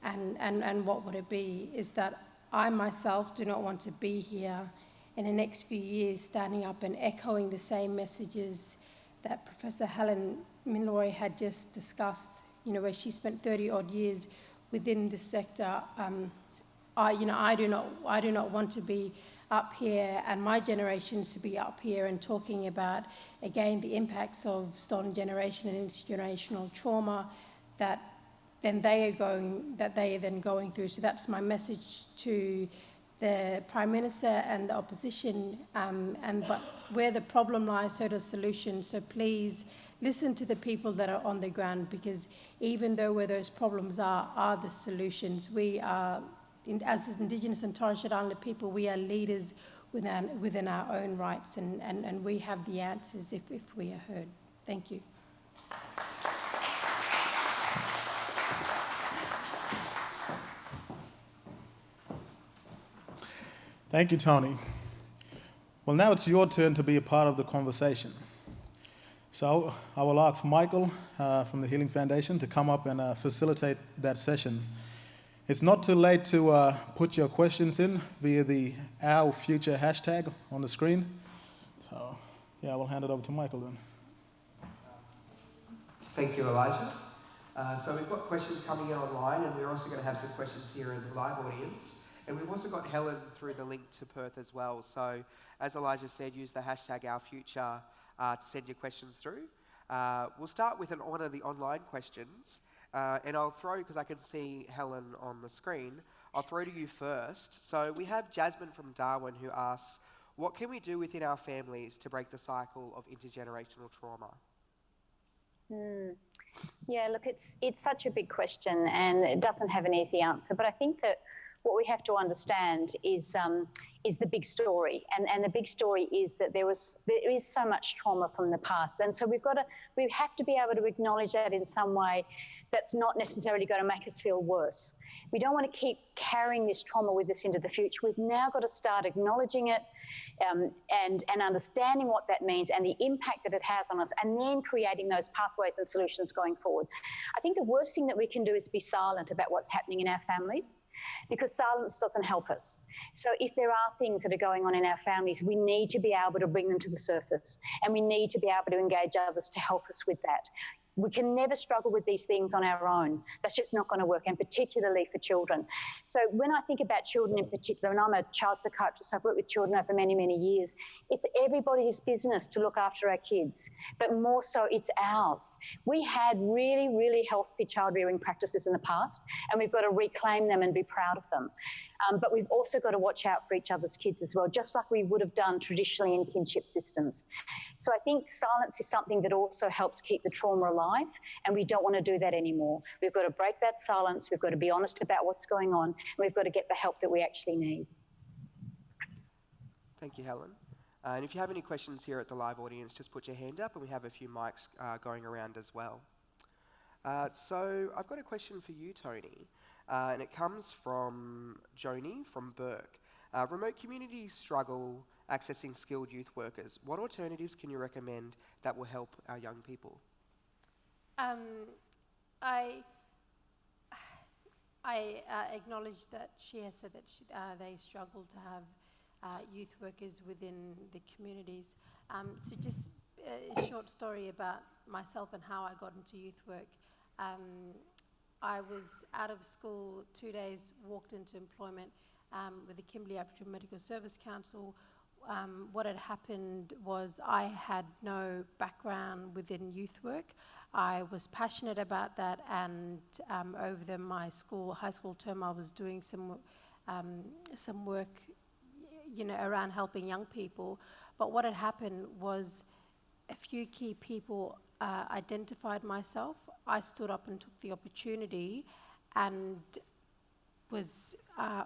and what would it be, is that I myself do not want to be here in the next few years standing up and echoing the same messages that Professor Helen Milroy had just discussed, you know, where she spent 30 odd years within the sector. I do not want to be up here, and my generations to be up here and talking about, again, the impacts of stolen generation and intergenerational trauma that they are then going through. So that's my message to the Prime Minister and the opposition. But where the problem lies, so does solution. So please listen to the people that are on the ground, because even though where those problems are the solutions, we are, as Indigenous and Torres Strait Islander people, we are leaders within our own rights, and we have the answers if we are heard. Thank you. Thank you, Tony. Well, now it's your turn to be a part of the conversation. So I will ask Michael from the Healing Foundation to come up and facilitate that session. It's not too late to put your questions in via the Our Future hashtag on the screen. So, yeah, I will hand it over to Michael then. Thank you, Elijah. So we've got questions coming in online, and we're also going to have some questions here in the live audience. And we've also got Helen through the link to Perth as well. So as Elijah said, use the hashtag #OurFuture to send your questions through. We'll start with one of the online questions. And I'll throw, because I can see Helen on the screen, I'll throw to you first. So we have Jasmine from Darwin who asks, what can we do within our families to break the cycle of intergenerational trauma? Yeah, look, it's such a big question and it doesn't have an easy answer. But I think that what we have to understand is the big story, and the big story is that there is so much trauma from the past, and so we have to be able to acknowledge that in some way. That's not necessarily going to make us feel worse. We don't want to keep carrying this trauma with us into the future. We've now got to start acknowledging it and understanding what that means and the impact that it has on us, and then creating those pathways and solutions going forward. I think the worst thing that we can do is be silent about what's happening in our families, because silence doesn't help us. So if there are things that are going on in our families, we need to be able to bring them to the surface, and we need to be able to engage others to help us with that. We can never struggle with these things on our own. That's just not going to work, and particularly for children. So when I think about children in particular, and I'm a child psychiatrist, I've worked with children over many, many years, it's everybody's business to look after our kids, but more so it's ours. We had really, really healthy child rearing practices in the past, and we've got to reclaim them and be proud of them. But we've also got to watch out for each other's kids as well, just like we would have done traditionally in kinship systems. So I think silence is something that also helps keep the trauma alive, and we don't want to do that anymore. We've got to break that silence, we've got to be honest about what's going on, and we've got to get the help that we actually need. Thank you, Helen. And if you have any questions here at the live audience, just put your hand up, and we have a few mics going around as well. So I've got a question for you, Tonii, and it comes from Joni from Burke. Remote communities struggle accessing skilled youth workers. What alternatives can you recommend that will help our young people? I acknowledge that she has said that they struggle to have youth workers within the communities. So just a short story about myself and how I got into youth work. I was out of school 2 days, walked into employment with the Kimberley Aboriginal Medical Service Council. What had happened was I had no background within youth work. I was passionate about that, and over my high school term, I was doing some work, around helping young people. But what had happened was a few key people identified myself. I stood up and took the opportunity and was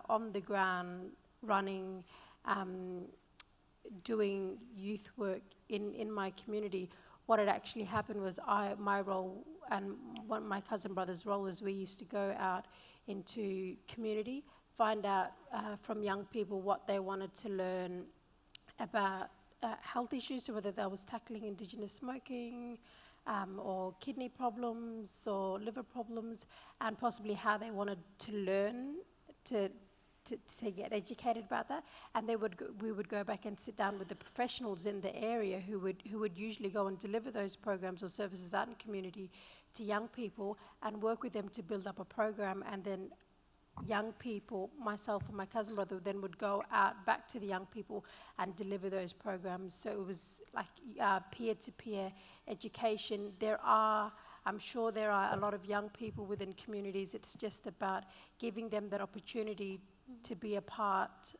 on the ground running, doing youth work in my community. What had actually happened was my role and one of my cousin brother's role is we used to go out into community, find out from young people what they wanted to learn about health issues, so whether that was tackling Indigenous smoking, or kidney problems or liver problems, and possibly how they wanted to learn to get educated about that. And we would go back and sit down with the professionals in the area who would usually go and deliver those programs or services out in community to young people, and work with them to build up a program. And then young people, myself and my cousin brother, then would go out back to the young people and deliver those programs. So it was like peer-to-peer education. I'm sure there are a lot of young people within communities. It's just about giving them that opportunity to be a part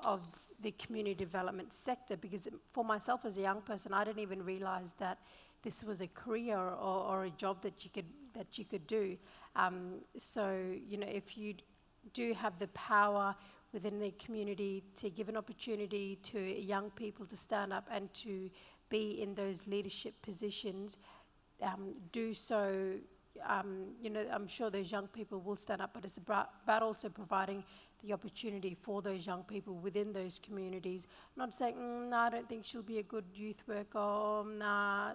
of the community development sector. Because for myself as a young person, I didn't even realize that this was a career or a job that you could do. So, if you do have the power within the community to give an opportunity to young people to stand up and to be in those leadership positions, do so. I'm sure those young people will stand up, but it's about also providing the opportunity for those young people within those communities. Not saying, no, I don't think she'll be a good youth worker, nah.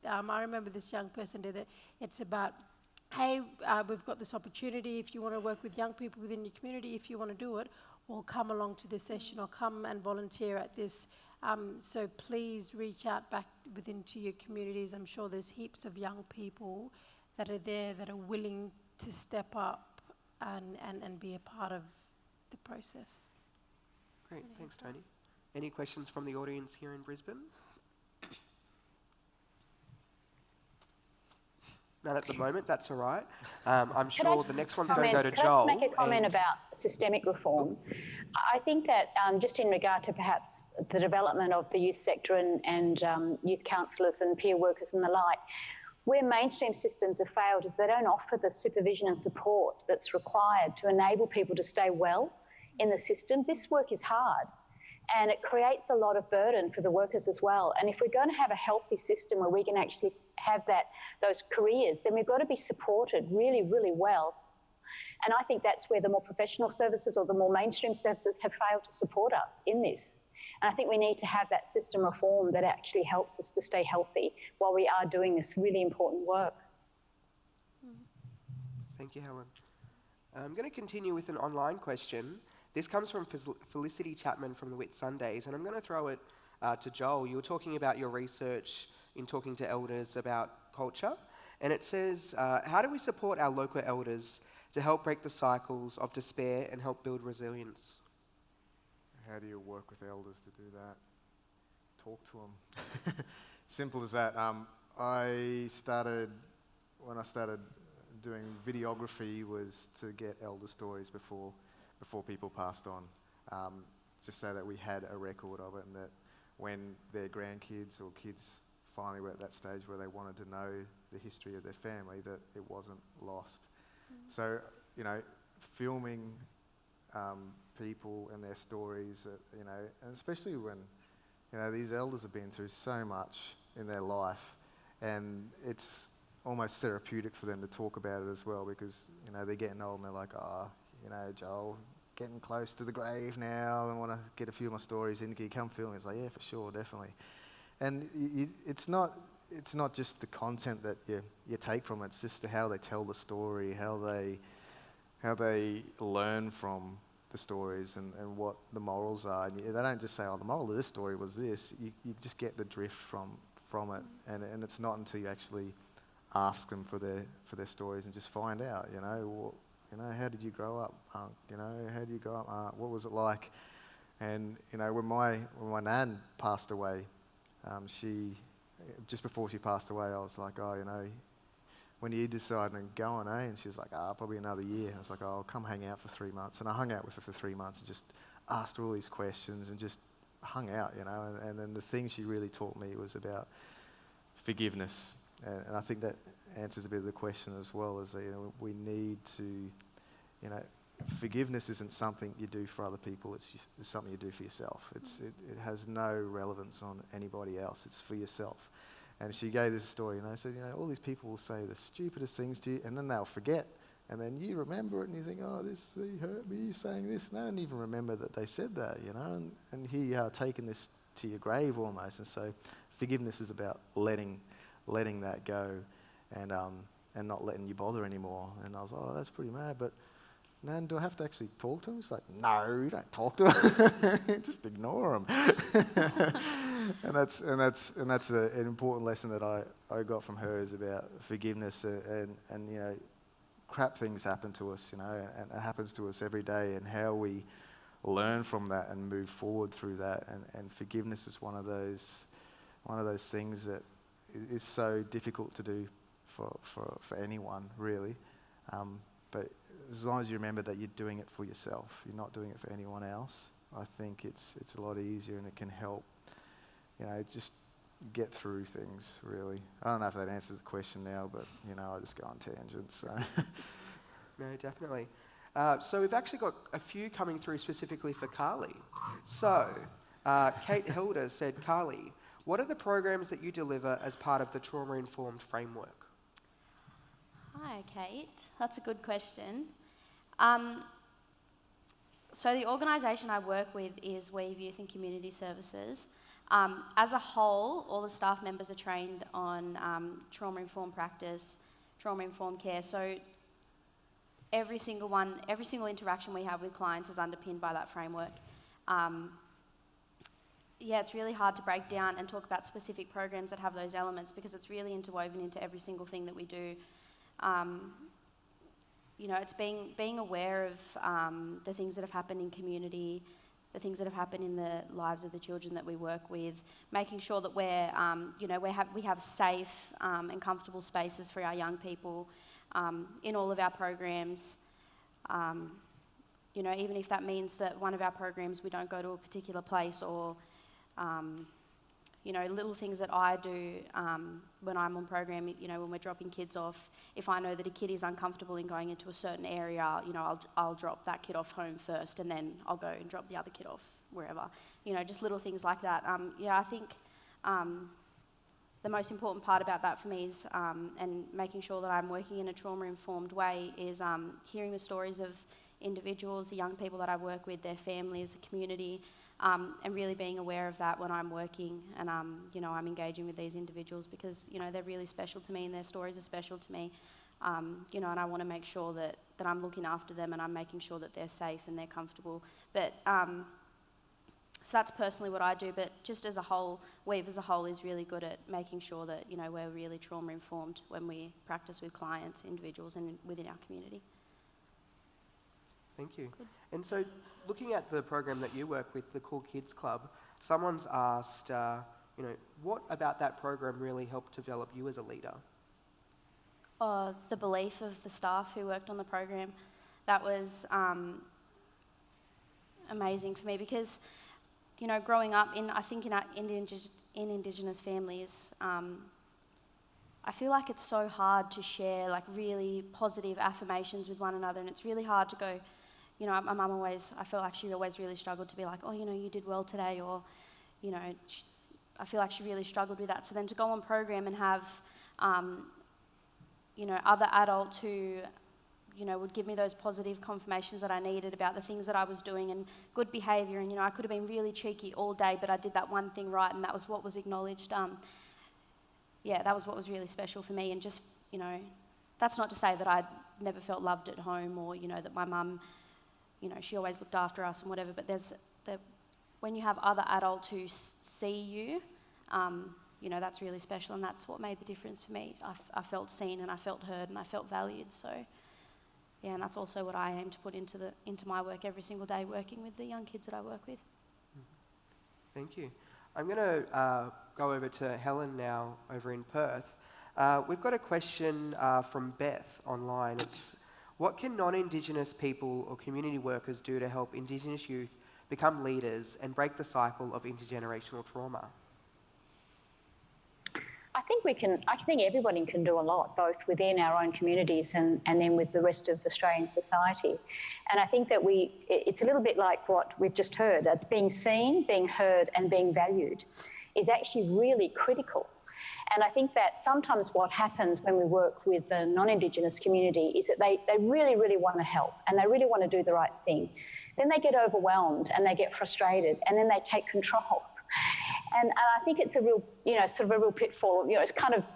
I remember this young person did it. It's about, hey, we've got this opportunity. If you want to work with young people within your community, if you want to do it, well, come along to this session or come and volunteer at this So please reach out back into your communities. I'm sure there's heaps of young people that are there that are willing to step up and be a part of the process. Great, thanks, Tony. Any questions from the audience here in Brisbane? None at the moment, that's all right. I'm sure the next one's going to go to Joel. Can I make a comment about systemic reform? I think that just in regard to perhaps the development of the youth sector and youth counsellors and peer workers and the like, where mainstream systems have failed is they don't offer the supervision and support that's required to enable people to stay well in the system. This work is hard and it creates a lot of burden for the workers as well. And if we're going to have a healthy system where we can actually have those careers, then we've got to be supported really, really well. And I think that's where the more professional services or the more mainstream services have failed to support us in this. And I think we need to have that system reform that actually helps us to stay healthy while we are doing this really important work. Thank you, Helen. I'm going to continue with an online question. This comes from Felicity Chapman from the Whit Sundays, and I'm going to throw it to Joel. You were talking about your research in talking to elders about culture, and it says, how do we support our local elders to help break the cycles of despair and help build resilience? How do you work with elders to do that? Talk to them. Simple as that. When I started doing videography was to get elder stories before people passed on, just so that we had a record of it, and that when their grandkids or kids finally were at that stage where they wanted to know the history of their family, that it wasn't lost. So, filming people and their stories, and especially when, these elders have been through so much in their life, and it's almost therapeutic for them to talk about it as well, because, they're getting old and they're like, Joel, getting close to the grave now, and want to get a few more stories in. Can you come film? It's like, yeah, for sure, definitely. And it's not just the content that you take from it, it's just how they tell the story, how they learn from the stories and what the morals are. And they don't just say, the moral of this story was this. You just get the drift from it, and it's not until you actually ask them for their stories and just find out, how did you grow up, Unc? How did you grow up, Aunt? What was it like? And, when my nan passed away, just before she passed away, I was like, when are you deciding on going, eh? And she was like, probably another year. And I was like, I'll come hang out for 3 months. And I hung out with her for 3 months and just asked her all these questions and just hung out, And then the thing she really taught me was about forgiveness. And I think that answers a bit of the question as well, is that, we need to, forgiveness isn't something you do for other people, it's something you do for yourself. It has no relevance on anybody else, it's for yourself. And she gave this story, and I said, all these people will say the stupidest things to you, and then they'll forget, and then you remember it, and you think, this he hurt me saying this, and they don't even remember that they said that, and here you are taking this to your grave almost. And so forgiveness is about letting that go, and not letting you bother anymore. And I was like, that's pretty mad, but Nan, do I have to actually talk to him? It's like, no, you don't talk to him. Just ignore him. and that's an important lesson that I got from her, is about forgiveness, and crap things happen to us, and it happens to us every day, and how we learn from that and move forward through that, and forgiveness is one of those things that is so difficult to do for anyone, really. But as long as you remember that you're doing it for yourself, you're not doing it for anyone else, I think it's a lot easier, and it can help, just get through things, really. I don't know if that answers the question now, but, I just go on tangents, so. No, definitely. So we've actually got a few coming through specifically for Karlie. So, Kate Hilda said, Karlie, what are the programs that you deliver as part of the trauma-informed framework? Hi, Kate. That's a good question. So the organisation I work with is Weave Youth and Community Services. As a whole, all the staff members are trained on trauma-informed practice, trauma-informed care. So every single interaction we have with clients is underpinned by that framework. yeah, it's really hard to break down and talk about specific programs that have those elements because it's really interwoven into every single thing that we do. You know, it's being aware of the things that have happened in community, the things that have happened in the lives of the children that we work with, making sure that we're, you know, we have safe and comfortable spaces for our young people in all of our programs. You know, even if that means that one of our programs we don't go to a particular place, or you know, little things that I do when I'm on program, you know, when we're dropping kids off, if I know that a kid is uncomfortable in going into a certain area, you know, I'll drop that kid off home first, and then I'll go and drop the other kid off wherever. You know, just little things like that. Yeah, I think the most important part about that for me is, and making sure that I'm working in a trauma-informed way, is hearing the stories of individuals, the young people that I work with, their families, the community, and really being aware of that when I'm working and, you know, I'm engaging with these individuals because, you know, they're really special to me and their stories are special to me, you know, and I want to make sure that I'm looking after them and I'm making sure that they're safe and they're comfortable. But, so that's personally what I do, but just as a whole, Weave as a whole is really good at making sure that, you know, we're really trauma-informed when we practice with clients, individuals, and within our community. Thank you. Good. And so, looking at the program that you work with, the Cool Kids Club, someone's asked, you know, what about that program really helped develop you as a leader? The belief of the staff who worked on the program. That was amazing for me because, you know, growing up in Indigenous families, I feel like it's so hard to share like really positive affirmations with one another, and it's really hard to go, you know, my mum always, I feel like she always really struggled to be like, oh, you know, you did well today, or, you know, I feel like she really struggled with that. So then to go on program and have, you know, other adults who, you know, would give me those positive confirmations that I needed about the things that I was doing and good behaviour, and, you know, I could have been really cheeky all day, but I did that one thing right, and that was what was acknowledged. Yeah, that was what was really special for me, and just, you know, that's not to say that I never felt loved at home, or, you know, that my mum, you know, she always looked after us and whatever, but when you have other adults who see you, you know, that's really special, and that's what made the difference for me. I felt seen, and I felt heard, and I felt valued, so yeah, and that's also what I aim to put into my work every single day, working with the young kids that I work with. Thank you. I'm going to go over to Helen now over in Perth. We've got a question from Beth online. It's, what can non-Indigenous people or community workers do to help Indigenous youth become leaders and break the cycle of intergenerational trauma? I think everybody can do a lot, both within our own communities and then with the rest of Australian society. And I think that it's a little bit like what we've just heard, that being seen, being heard, and being valued is actually really critical. And I think that sometimes what happens when we work with the non-Indigenous community is that they really, really want to help and they really want to do the right thing. Then they get overwhelmed and they get frustrated, and then they take control. And I think it's a real, you know, sort of a real pitfall. You know,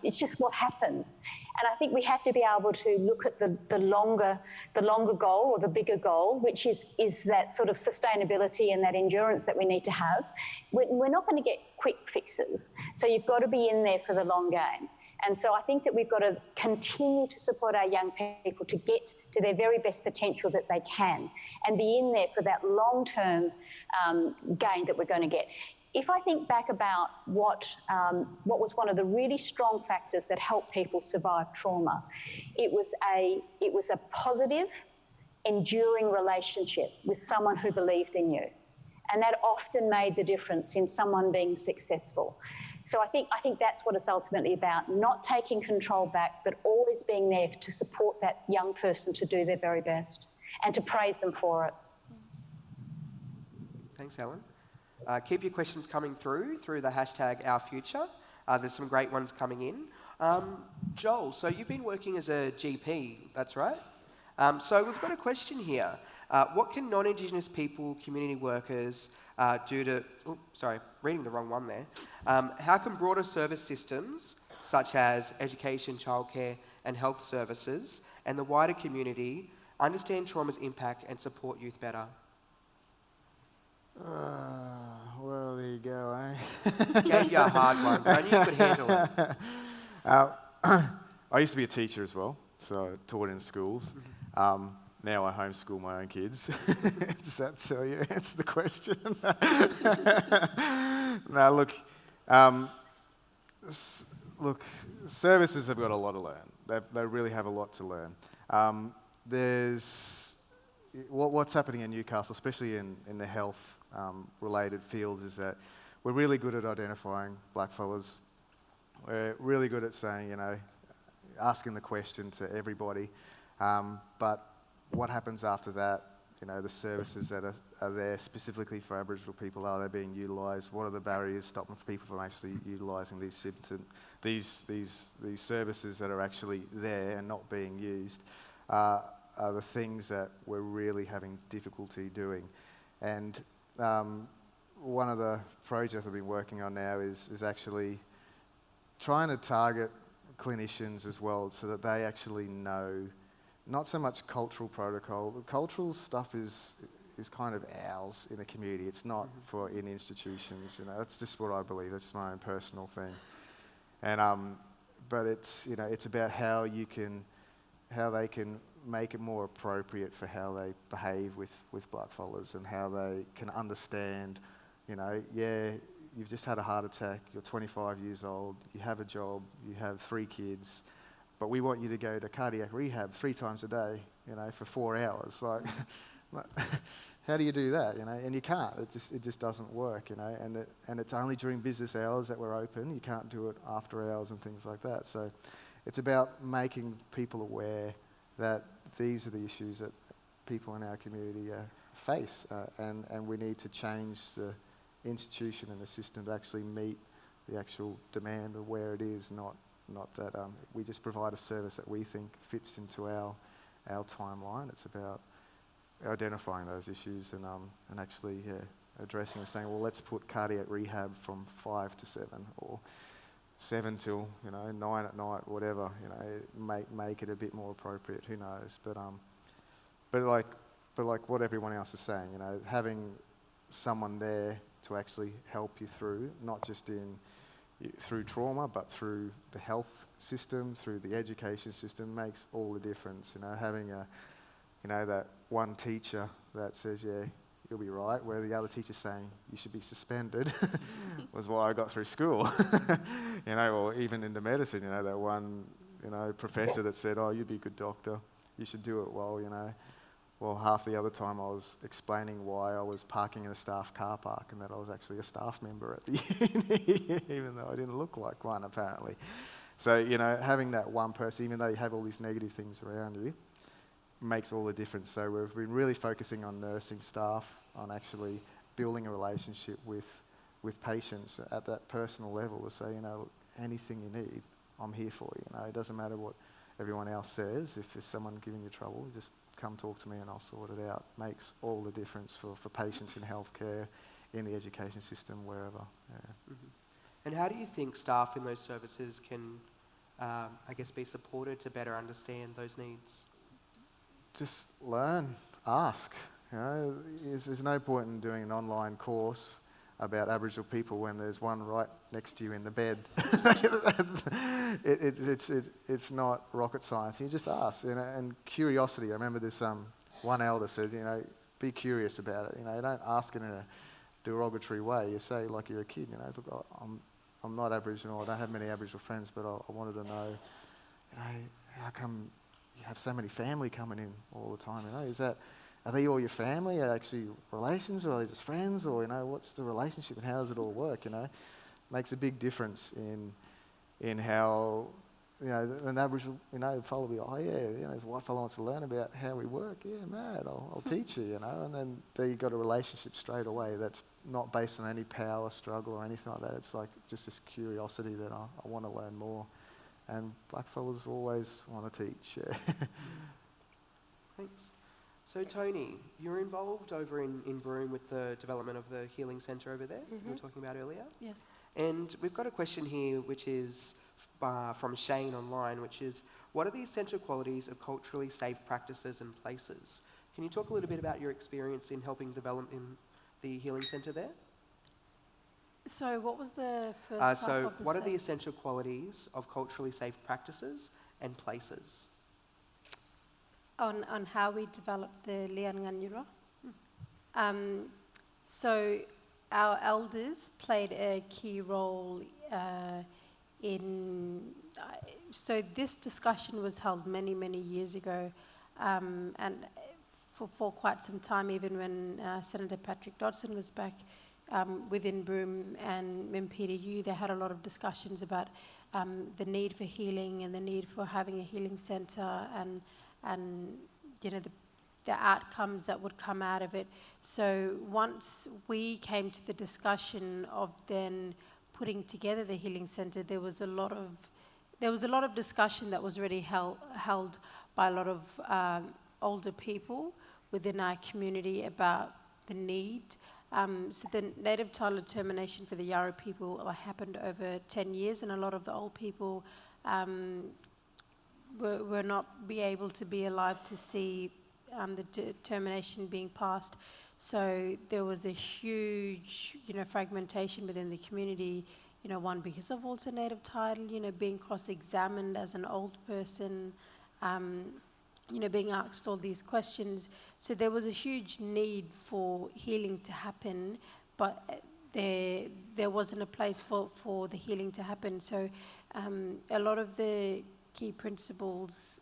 it's just what happens. And I think we have to be able to look at the longer goal, or the bigger goal, which is that sort of sustainability and that endurance that we need to have. We're not going to get quick fixes. So you've got to be in there for the long game. And so I think that we've got to continue to support our young people to get to their very best potential that they can, and be in there for that long-term gain that we're going to get. If I think back about what was one of the really strong factors that helped people survive trauma, it was a positive, enduring relationship with someone who believed in you. And that often made the difference in someone being successful. So I think that's what it's ultimately about, not taking control back, but always being there to support that young person to do their very best and to praise them for it. Thanks, Helen. Keep your questions coming through the hashtag #OurFuture. There's some great ones coming in. Joel, so you've been working as a GP, that's right? So we've got a question here. What can non-Indigenous people, community workers do to... Oh, sorry, reading the wrong one there. How can broader service systems, such as education, childcare and health services, and the wider community understand trauma's impact and support youth better? Well, Oh, there you go, eh? Gave you a hard one, but I knew you could handle it. I used to be a teacher as well, so I taught in schools. Now I homeschool my own kids. Does that tell you? Answer the question. No, look, services have got a lot to learn. They really have a lot to learn. What's happening in Newcastle, especially in the health related fields, is that we're really good at identifying blackfellas. We're really good at saying, asking the question to everybody. But what happens after that? The services that are there specifically for Aboriginal people, are they being utilised? What are the barriers stopping people from actually utilising these services that are actually there and not being used? Are the things that we're really having difficulty doing. And one of the projects I've been working on now is actually trying to target clinicians as well, so that they actually know not so much cultural protocol. The cultural stuff is kind of ours in the community. It's not for in institutions. That's just what I believe. That's my own personal thing. And but it's it's about how they can make it more appropriate for how they behave with blackfellas, and how they can understand. You've just had a heart attack. You're 25 years old. You have a job. You have 3 kids. But we want you to go to cardiac rehab 3 times a day, for 4 hours. Like, how do you do that? And you can't. It just doesn't work. And it's only during business hours that we're open. You can't do it after hours and things like that. So, it's about making people aware that these are the issues that people in our community face, and we need to change the institution and the system to actually meet the actual demand of where it is, not that we just provide a service that we think fits into our timeline. It's about identifying those issues and actually addressing and saying, well, let's put cardiac rehab from 5 to 7, or 7 till 9 at night, whatever. Make it a bit more appropriate. Who knows? But like what everyone else is saying, having someone there to actually help you through, not just through trauma, but through the health system, through the education system, makes all the difference. Having that one teacher that says, yeah, you'll be right, where the other teacher's saying you should be suspended, was why I got through school. Or even into medicine, that one, professor that said, oh, you'd be a good doctor, you should do it well, half the other time I was explaining why I was parking in a staff car park, and that I was actually a staff member at the uni, even though I didn't look like one, apparently. So, having that one person, even though you have all these negative things around you, makes all the difference. So we've been really focusing on nursing staff, on actually building a relationship with patients at that personal level, to say, anything you need, I'm here for you. It doesn't matter what everyone else says. If there's someone giving you trouble, just come talk to me and I'll sort it out. Makes all the difference for patients in healthcare, in the education system, wherever. Yeah. And how do you think staff in those services can, be supported to better understand those needs? Just learn, ask. There's no point in doing an online course about Aboriginal people when there's one right next to you in the bed. It's not rocket science. You just ask. And curiosity. I remember this one elder said, be curious about it. Don't ask it in a derogatory way. You say like you're a kid. Look, I'm not Aboriginal. I don't have many Aboriginal friends, but I wanted to know, how come you have so many family coming in all the time? Are they all your family? Are they actually relations, or are they just friends? Or what's the relationship and how does it all work? Makes a big difference in how an Aboriginal fellow will be like, oh yeah, there's a white fellow wants to learn about how we work. Yeah, mad, I'll teach you. And then there you got a relationship straight away that's not based on any power struggle or anything like that. It's like just this curiosity that I want to learn more. And blackfellas always want to teach. Yeah. Thanks. So Tonii, you're involved over in Broome with the development of the healing centre over there, you were talking about earlier. Yes. And we've got a question here which is from Shane online, which is, what are the essential qualities of culturally safe practices and places? Can you talk a little bit about your experience in helping develop in the healing centre there? So what was the first half So of the what are the sentence? essential qualities of culturally safe practices and places? On how we developed the Lianganyura. So our elders played a key role in. So this discussion was held many, many years ago, and for quite some time, even when Senator Patrick Dodson was back within Broome and MPDU, they had a lot of discussions about the need for healing and the need for having a healing centre and you know the outcomes that would come out of it. So once we came to the discussion of then putting together the healing centre, there was a lot of discussion that was already held by a lot of older people within our community about the need. So the native title determination for the Yarra people happened over 10 years, and a lot of the old people were not be able to be alive to see the determination being passed. So there was a huge, fragmentation within the community, one because of also native title, being cross-examined as an old person, being asked all these questions. So there was a huge need for healing to happen, but there wasn't a place for the healing to happen. So a lot of the key principles,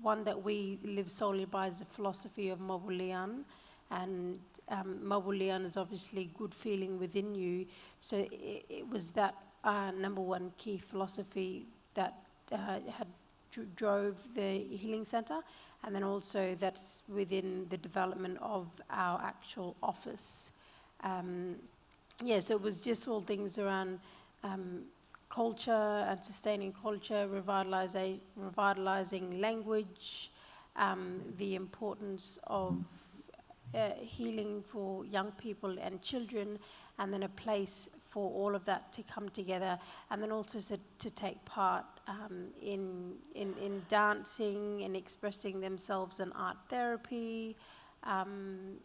one that we live solely by is the philosophy of Mobulian, and Mobulian is obviously good feeling within you. So it was that number one key philosophy that drove the healing centre, and then also that's within the development of our actual office. So it was just all things around culture and sustaining culture, revitalising language, the importance of healing for young people and children, and then a place for all of that to come together, and then also to take part in dancing and expressing themselves in art therapy, and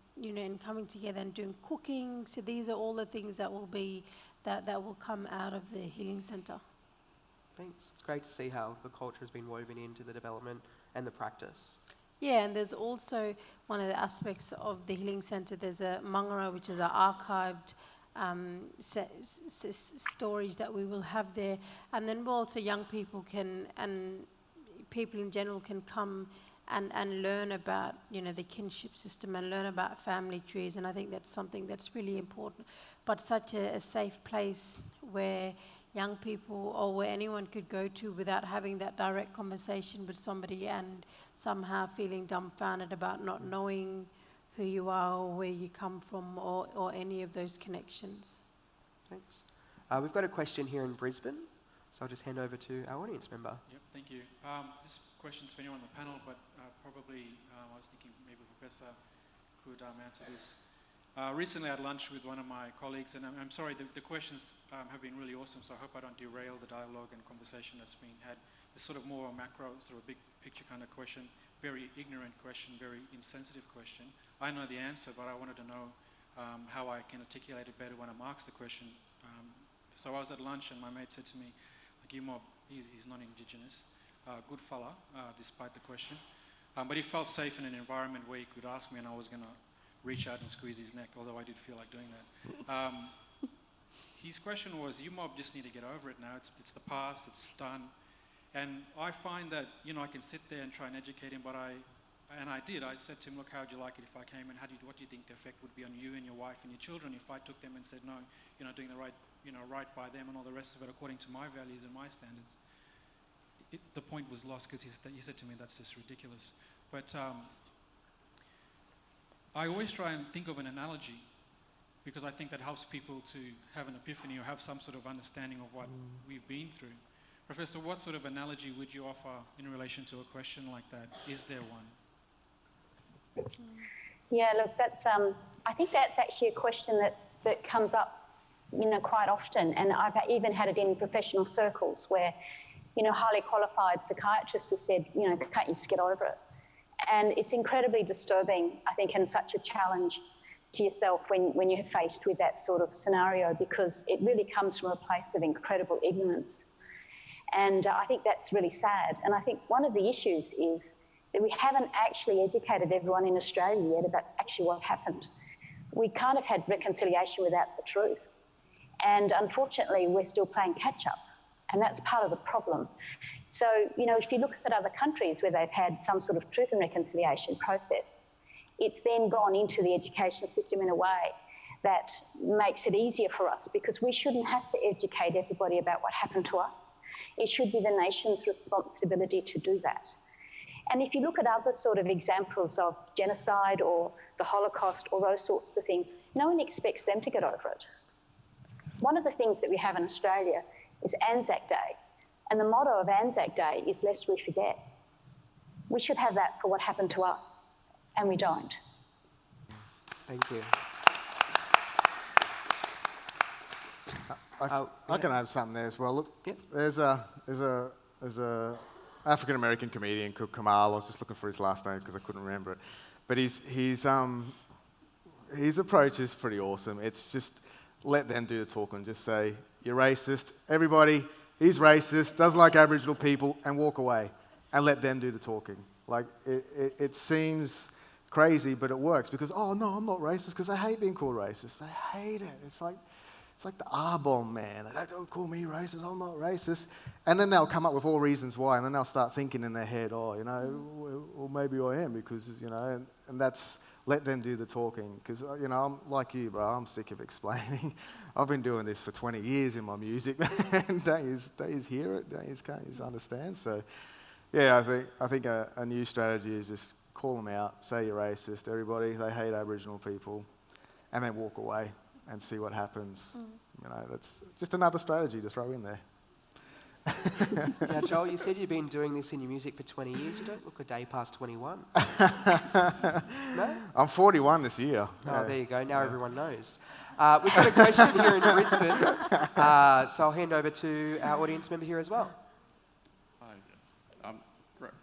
coming together and doing cooking. So these are all the things that will be that will come out of the healing centre. Thanks. It's great to see how the culture has been woven into the development and the practice. Yeah, and there's also one of the aspects of the healing centre, there's a mangara, which is an archived stories that we will have there. And then also young people and people in general can come and learn about, the kinship system and learn about family trees. And I think that's something that's really important. But such a safe place where young people or where anyone could go to without having that direct conversation with somebody and somehow feeling dumbfounded about not knowing who you are or where you come from or any of those connections. Thanks. We've got a question here in Brisbane, so I'll just hand over to our audience member. Yep, thank you. This question's for anyone on the panel, but probably I was thinking maybe the Professor could answer this. Recently I had lunch with one of my colleagues, and I'm sorry, the questions have been really awesome, so I hope I don't derail the dialogue and conversation that's been had. It's sort of more a macro, sort of a big picture kind of question, very ignorant question, very insensitive question. I know the answer, but I wanted to know how I can articulate it better when I'm asked the question. So I was at lunch and my mate said to me, like, you mob, he's non-Indigenous, good fella, despite the question. But he felt safe in an environment where he could ask me and I was going to reach out and squeeze his neck, although I did feel like doing that. His question was, you mob just need to get over it now. It's the past, it's done. And I find that, I can sit there and try and educate him, but I did. I said to him, look, how would you like it if I came and what do you think the effect would be on you and your wife and your children if I took them and said, no, doing the right, right by them and all the rest of it according to my values and my standards. The point was lost because he said to me, that's just ridiculous. But I always try and think of an analogy because I think that helps people to have an epiphany or have some sort of understanding of what we've been through. Professor, what sort of analogy would you offer in relation to a question like that? Is there one? Yeah, look, that's I think that's actually a question that comes up, quite often, and I've even had it in professional circles where, highly qualified psychiatrists have said, can't you just get over it? And it's incredibly disturbing, I think, and such a challenge to yourself when you're faced with that sort of scenario, because it really comes from a place of incredible ignorance. And I think that's really sad. And I think one of the issues is that we haven't actually educated everyone in Australia yet about actually what happened. We kind of had reconciliation without the truth. And unfortunately, we're still playing catch up. And that's part of the problem. So, you know, if you look at other countries where they've had some sort of truth and reconciliation process, it's then gone into the education system in a way that makes it easier for us, because we shouldn't have to educate everybody about what happened to us. It should be the nation's responsibility to do that. And if you look at other sort of examples of genocide or the Holocaust or those sorts of things, no one expects them to get over it. One of the things that we have in Australia is Anzac Day. And the motto of Anzac Day is lest we forget. We should have that for what happened to us, and we don't. Thank you. I can add something there as well. Look, Yep. there's a African American comedian called Kamal. I was just looking for his last name because I couldn't remember it. But his approach is pretty awesome. It's just let them do the talking. Just say you're racist. Everybody, he's racist. Doesn't like Aboriginal people, and walk away, and let them do the talking. Like it seems crazy, but it works because oh no, I'm not racist because I hate being called racist. I hate it. It's like the R-bomb, man. Don't call me racist, I'm not racist. And then they'll come up with all reasons why, and then they'll start thinking in their head, oh, you know, well, maybe I am because, you know, and that's, let them do the talking. Because, you know, I'm like you, bro, I'm sick of explaining. I've been doing this for 20 years in my music, and don't you hear it? Can't you understand? So, yeah, I think a new strategy is just call them out, say you're racist, everybody, they hate Aboriginal people, and then walk away and see what happens. You know, that's just another strategy to throw in there. Now, Joel, you said you've been doing this in your music for 20 years. You don't look a day past 21. No? I'm 41 this year. Oh, there you go. Now everyone knows. We've got a question here in Brisbane, so I'll hand over to our audience member here as well. Hi.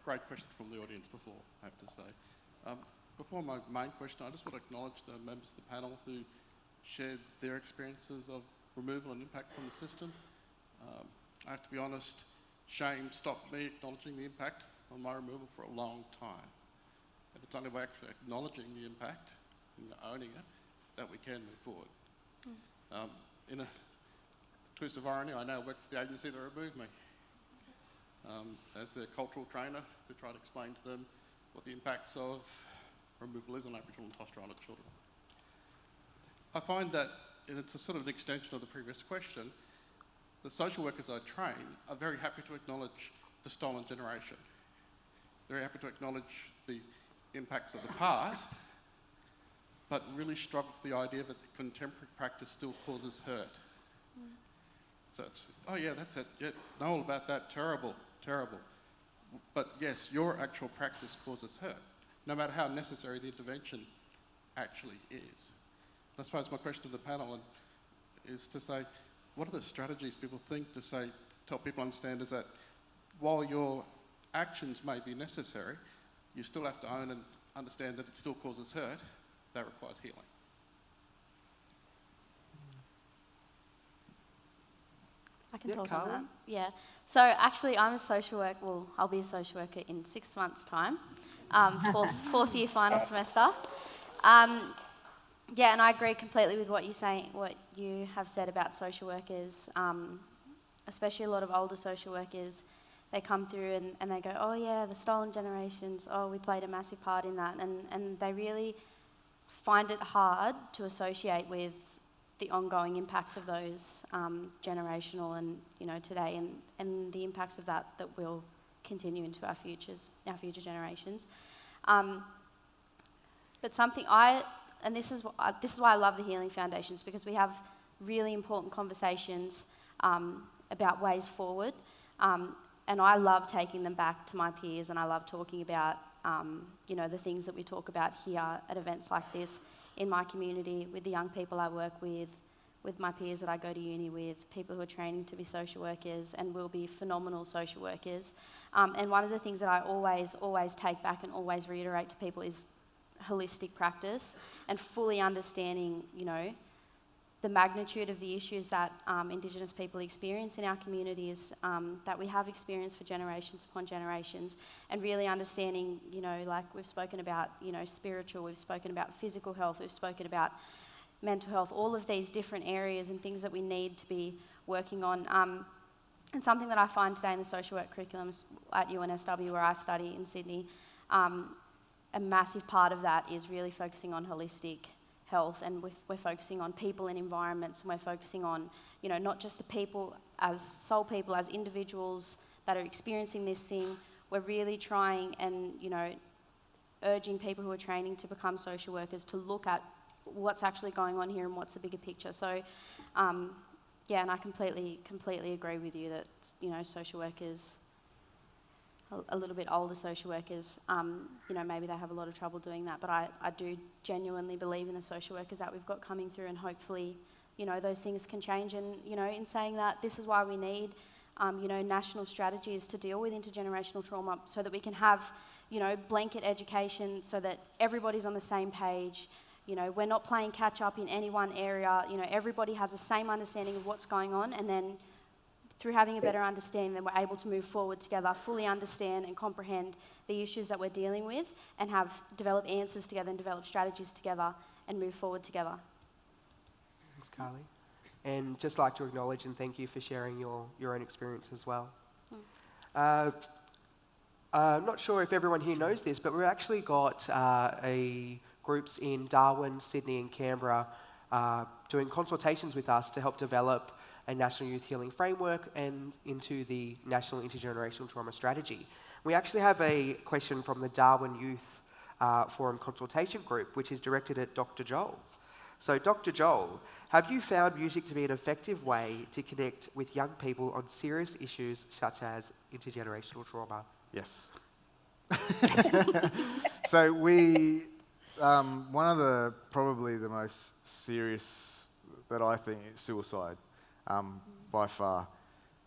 Great question from the audience before, I have to say. Before my main question, I just want to acknowledge the members of the panel who shared their experiences of removal and impact from the system. I have to be honest, shame stopped me acknowledging the impact on my removal for a long time. And it's only by actually acknowledging the impact and owning it that we can move forward. In a twist of irony, I now work for the agency that removed me as their cultural trainer to try to explain to them what the impacts of removal is on Aboriginal and Torres Strait Islander children. I find that, and it's a sort of an extension of the previous question, the social workers I train are very happy to acknowledge the stolen generation. Very happy to acknowledge the impacts of the past, but really struggle with the idea that contemporary practice still causes hurt. So it's, oh yeah, that's it, yeah, know all about that, terrible, terrible. But yes, your actual practice causes hurt, no matter how necessary the intervention actually is. I suppose my question to the panel is to say, what are the strategies people think to say, to help people understand is that while your actions may be necessary, you still have to own and understand that it still causes hurt, that requires healing. I can talk Karlie? on that. Yeah. So actually, I'm a social worker. Well, I'll be a social worker in 6 months' time, fourth year final semester. Yeah, and I agree completely with what you have said about social workers, especially a lot of older social workers. They come through and they go, oh yeah, the stolen generations, oh, we played a massive part in that. And they really find it hard to associate with the ongoing impacts of those generational and, you know, today and the impacts of that will continue into our future generations. But something and this is why I love the Healing Foundations, because we have really important conversations about ways forward. And I love taking them back to my peers, and I love talking about, you know, the things that we talk about here at events like this, in my community, with the young people I work with my peers that I go to uni with, people who are training to be social workers and will be phenomenal social workers. And one of the things that I always take back and always reiterate to people is holistic practice and fully understanding, the magnitude of the issues that Indigenous people experience in our communities, that we have experienced for generations upon generations, and really understanding, like we've spoken about, spiritual, we've spoken about physical health, we've spoken about mental health, all of these different areas and things that we need to be working on. And something that I find today in the social work curriculum at UNSW, where I study in Sydney, a massive part of that is really focusing on holistic health, and we're focusing on people and environments, and we're focusing on, not just the people as soul people, as individuals that are experiencing this thing. We're really trying and, urging people who are training to become social workers to look at what's actually going on here and what's the bigger picture. So, yeah, and I completely agree with you that, social workers, a little bit older social workers, maybe they have a lot of trouble doing that, but I do genuinely believe in the social workers that we've got coming through, and hopefully, those things can change. And, in saying that, this is why we need, national strategies to deal with intergenerational trauma, so that we can have, blanket education, so that everybody's on the same page. We're not playing catch up in any one area. Everybody has the same understanding of what's going on, and then through having a better understanding, then we're able to move forward together, fully understand and comprehend the issues that we're dealing with, and develop answers together and develop strategies together and move forward together. Thanks, Karlie. And just like to acknowledge and thank you for sharing your own experience as well. I'm not sure if everyone here knows this, but we've actually got groups in Darwin, Sydney and Canberra doing consultations with us to help develop a National Youth Healing Framework and into the National Intergenerational Trauma Strategy. We actually have a question from the Darwin Youth Forum Consultation Group, which is directed at Dr. Joel. So, Dr. Joel, have you found music to be an effective way to connect with young people on serious issues such as intergenerational trauma? Yes. So one of probably the most serious that I think is suicide. By far.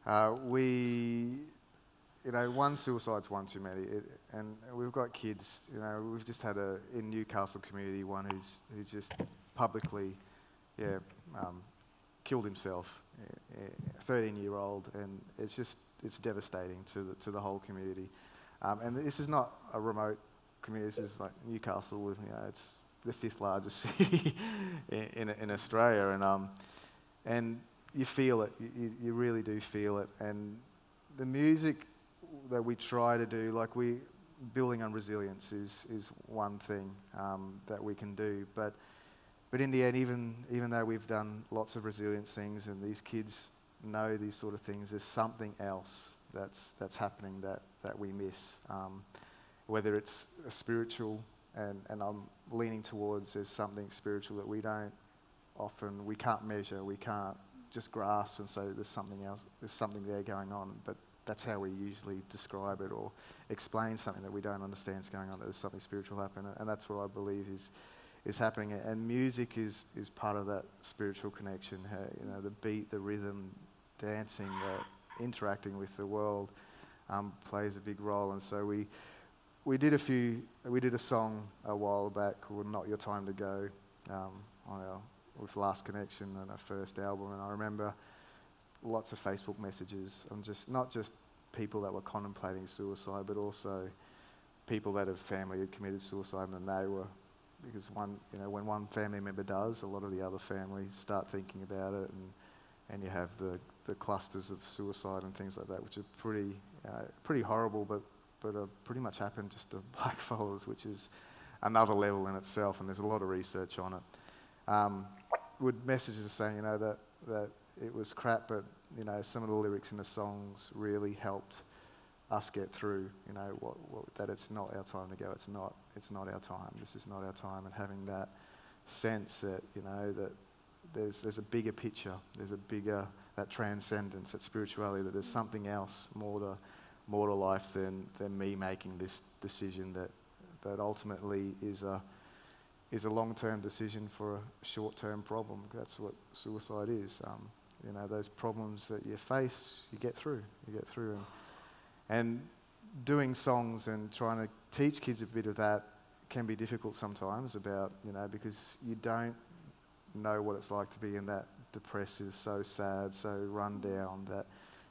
One suicide's one too many, and we've got kids, we've just had in Newcastle community one who's just publicly, killed himself, 13-year-old, and it's devastating to the whole community. And this is not a remote community, this is like Newcastle, it's the 5th largest city in Australia, and you feel it, you really do feel it. And the music that we try to do, building on resilience is one thing that we can do. But in the end, even though we've done lots of resilience things and these kids know these sort of things, there's something else that's happening that we miss. Whether it's a spiritual, and I'm leaning towards there's something spiritual that we can't measure, we can't just grasp and say there's something else, there's something there going on, but that's how we usually describe it or explain something that we don't understand is going on, that there's something spiritual happening, and that's what I believe is happening. And music is part of that spiritual connection, the beat, the rhythm, dancing, interacting with the world plays a big role. And so we did a song a while back called Not Your Time to Go with Last Kinection and our first album, and I remember lots of Facebook messages on not just people that were contemplating suicide, but also people that have family had committed suicide, and they were, because when one family member does, a lot of the other families start thinking about it, and you have the clusters of suicide and things like that, which are pretty horrible, but pretty much happen just to black followers, which is another level in itself, and there's a lot of research on it. With messages saying, that it was crap, but, some of the lyrics in the songs really helped us get through, that it's not our time to go, it's not our time, this is not our time, and having that sense that, that there's a bigger picture, that transcendence, that spirituality, that there's something else more to life than me making this decision that ultimately is a long-term decision for a short-term problem. That's what suicide is. Those problems that you face, you get through. And doing songs and trying to teach kids a bit of that can be difficult sometimes about, because you don't know what it's like to be in that depressive, so sad, so run down,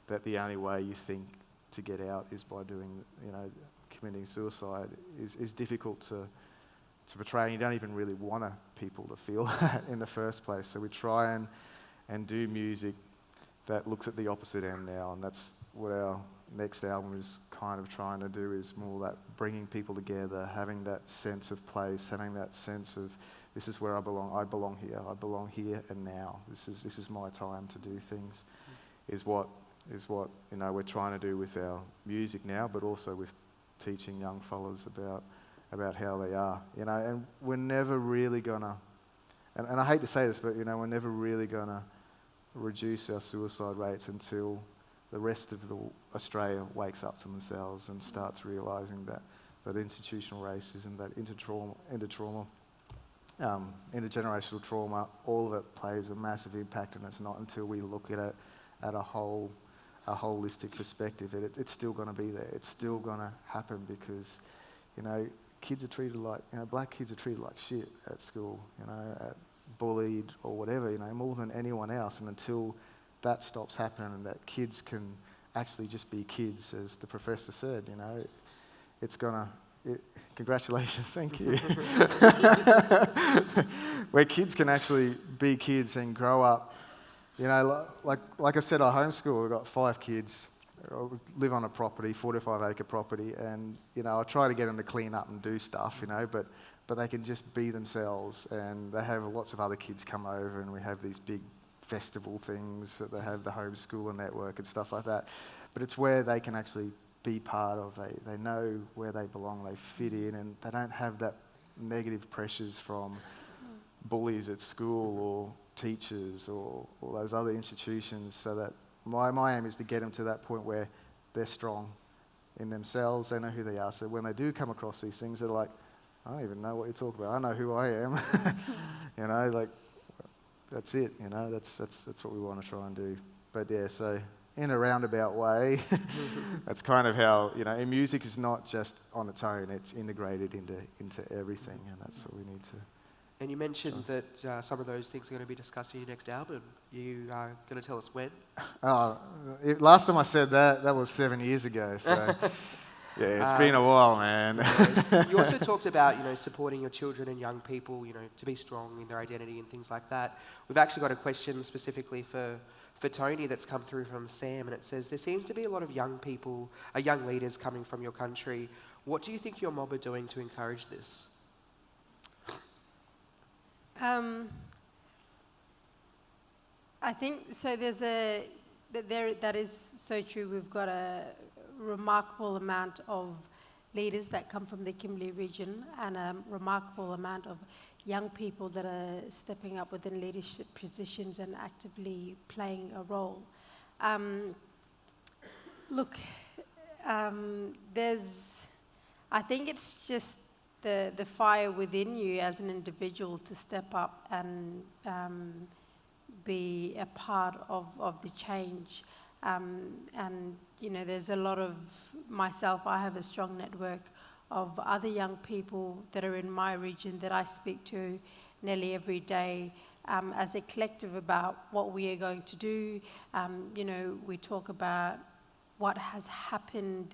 that the only way you think to get out is by doing, committing suicide is difficult to portray, and you don't even really want people to feel that in the first place. So we try and do music that looks at the opposite end now, and that's what our next album is kind of trying to do, is more that bringing people together, having that sense of place, having that sense of, this is where I belong here and now. This is my time to do things, is what we're trying to do with our music now, but also with teaching young fellas about how they are, and we're never really gonna, and I hate to say this, but we're never really gonna reduce our suicide rates until the rest of Australia wakes up to themselves and starts realising that institutional racism, that intergenerational trauma, all of it plays a massive impact, and it's not until we look at it at a holistic perspective, it's still going to be there. It's still going to happen because, kids are treated like, black kids are treated like shit at school, bullied or whatever, more than anyone else. And until that stops happening and that kids can actually just be kids, as the professor said, it's gonna, congratulations, thank you. Where kids can actually be kids and grow up, like I said, I homeschool, we've got 5 kids, live on a property, 45-acre property, and, I try to get them to clean up and do stuff, but they can just be themselves, and they have lots of other kids come over, and we have these big festival things that they have, the homeschooler network and stuff like that. But it's where they can actually be part of, they know where they belong, they fit in, and they don't have that negative pressures from bullies at school or teachers or those other institutions, so that my aim is to get them to that point where they're strong in themselves, they know who they are, so when they do come across these things, they're like, I don't even know what you're talking about, I know who I am. That's it, that's what we want to try and do. But yeah, so in a roundabout way, that's kind of how, and music is not just on its own, it's integrated into everything, and that's what we need to. And you mentioned that some of those things are going to be discussed in your next album. You are going to tell us when? Last time I said that was 7 years ago, so yeah, it's been a while, man. You also talked about, supporting your children and young people, to be strong in their identity and things like that. We've actually got a question specifically for Tonii that's come through from Sam, and it says, there seems to be a lot of young people, young leaders coming from your country. What do you think your mob are doing to encourage this? I think so. That is so true. We've got a remarkable amount of leaders that come from the Kimberley region, and a remarkable amount of young people that are stepping up within leadership positions and actively playing a role. I think it's just the fire within you as an individual to step up and be a part of the change. There's a lot of myself, I have a strong network of other young people that are in my region that I speak to nearly every day as a collective about what we are going to do. We talk about what has happened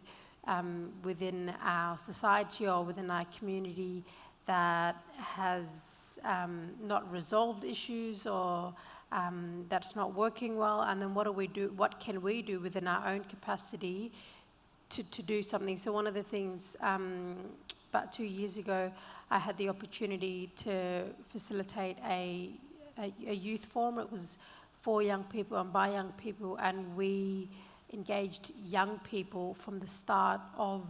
within our society or within our community that has not resolved issues or that's not working well, and then what can we do within our own capacity to do something. So one of the things, about 2 years ago, I had the opportunity to facilitate a youth forum. It was for young people and by young people, and we engaged young people from the start of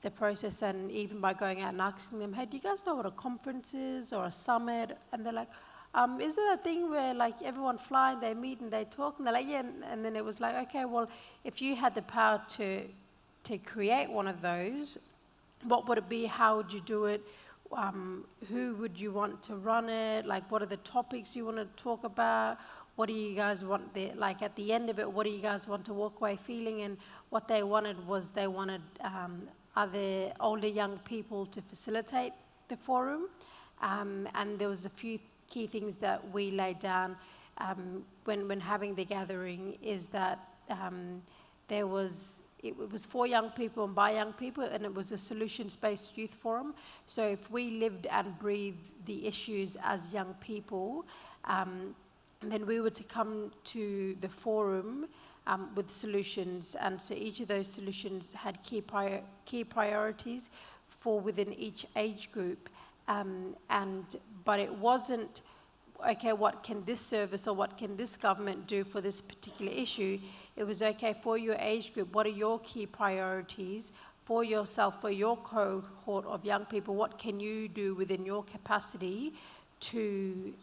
the process, and even by going out and asking them, hey, do you guys know what a conference is or a summit? And they're like, is there a thing where like everyone fly and they meet and they talk? And they're like, yeah. And then it was like, okay, well, if you had the power to create one of those, what would it be? How would you do it? Who would you want to run it? Like, what are the topics you want to talk about? What do you guys want at the end of it, what do you guys want to walk away feeling? And what they wanted was other older young people to facilitate the forum, and there was a few key things that we laid down when having the gathering, is that it was for young people and by young people, and it was a solutions-based youth forum. So if we lived and breathed the issues as young people, then we were to come to the forum with solutions, and so each of those solutions had key priorities for within each age group, but it wasn't, okay, what can this service or what can this government do for this particular issue? It was, okay, for your age group, what are your key priorities for yourself, for your cohort of young people? What can you do within your capacity to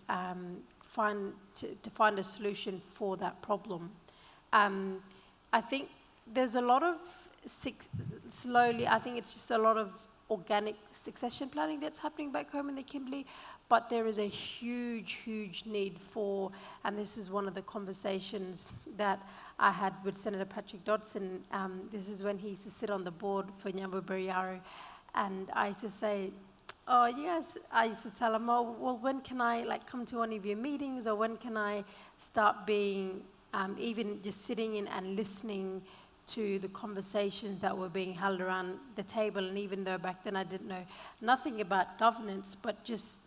find a solution for that problem? I think there's a lot of, I think it's just a lot of organic succession planning that's happening back home in the Kimberley, but there is a huge, huge need for, and this is one of the conversations that I had with Senator Patrick Dodson. This is when he used to sit on the board for Nyambubiriyaro, and I used to say, oh yes, I used to tell him, oh, well, when can I come to one of your meetings, or when can I start being, even just sitting in and listening to the conversations that were being held around the table. And even though back then I didn't know nothing about governance, but just,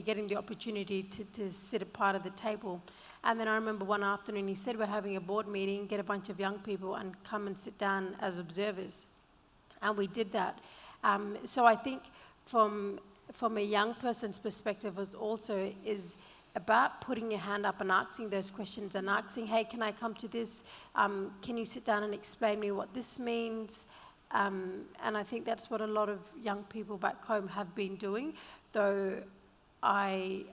getting the opportunity to sit a part of the table. And then I remember one afternoon he said, we're having a board meeting, get a bunch of young people and come and sit down as observers. And we did that. So I think from a young person's perspective is about putting your hand up and asking those questions and asking, hey, can I come to this? Can you sit down and explain me what this means? And I think that's what a lot of young people back home have been doing, though I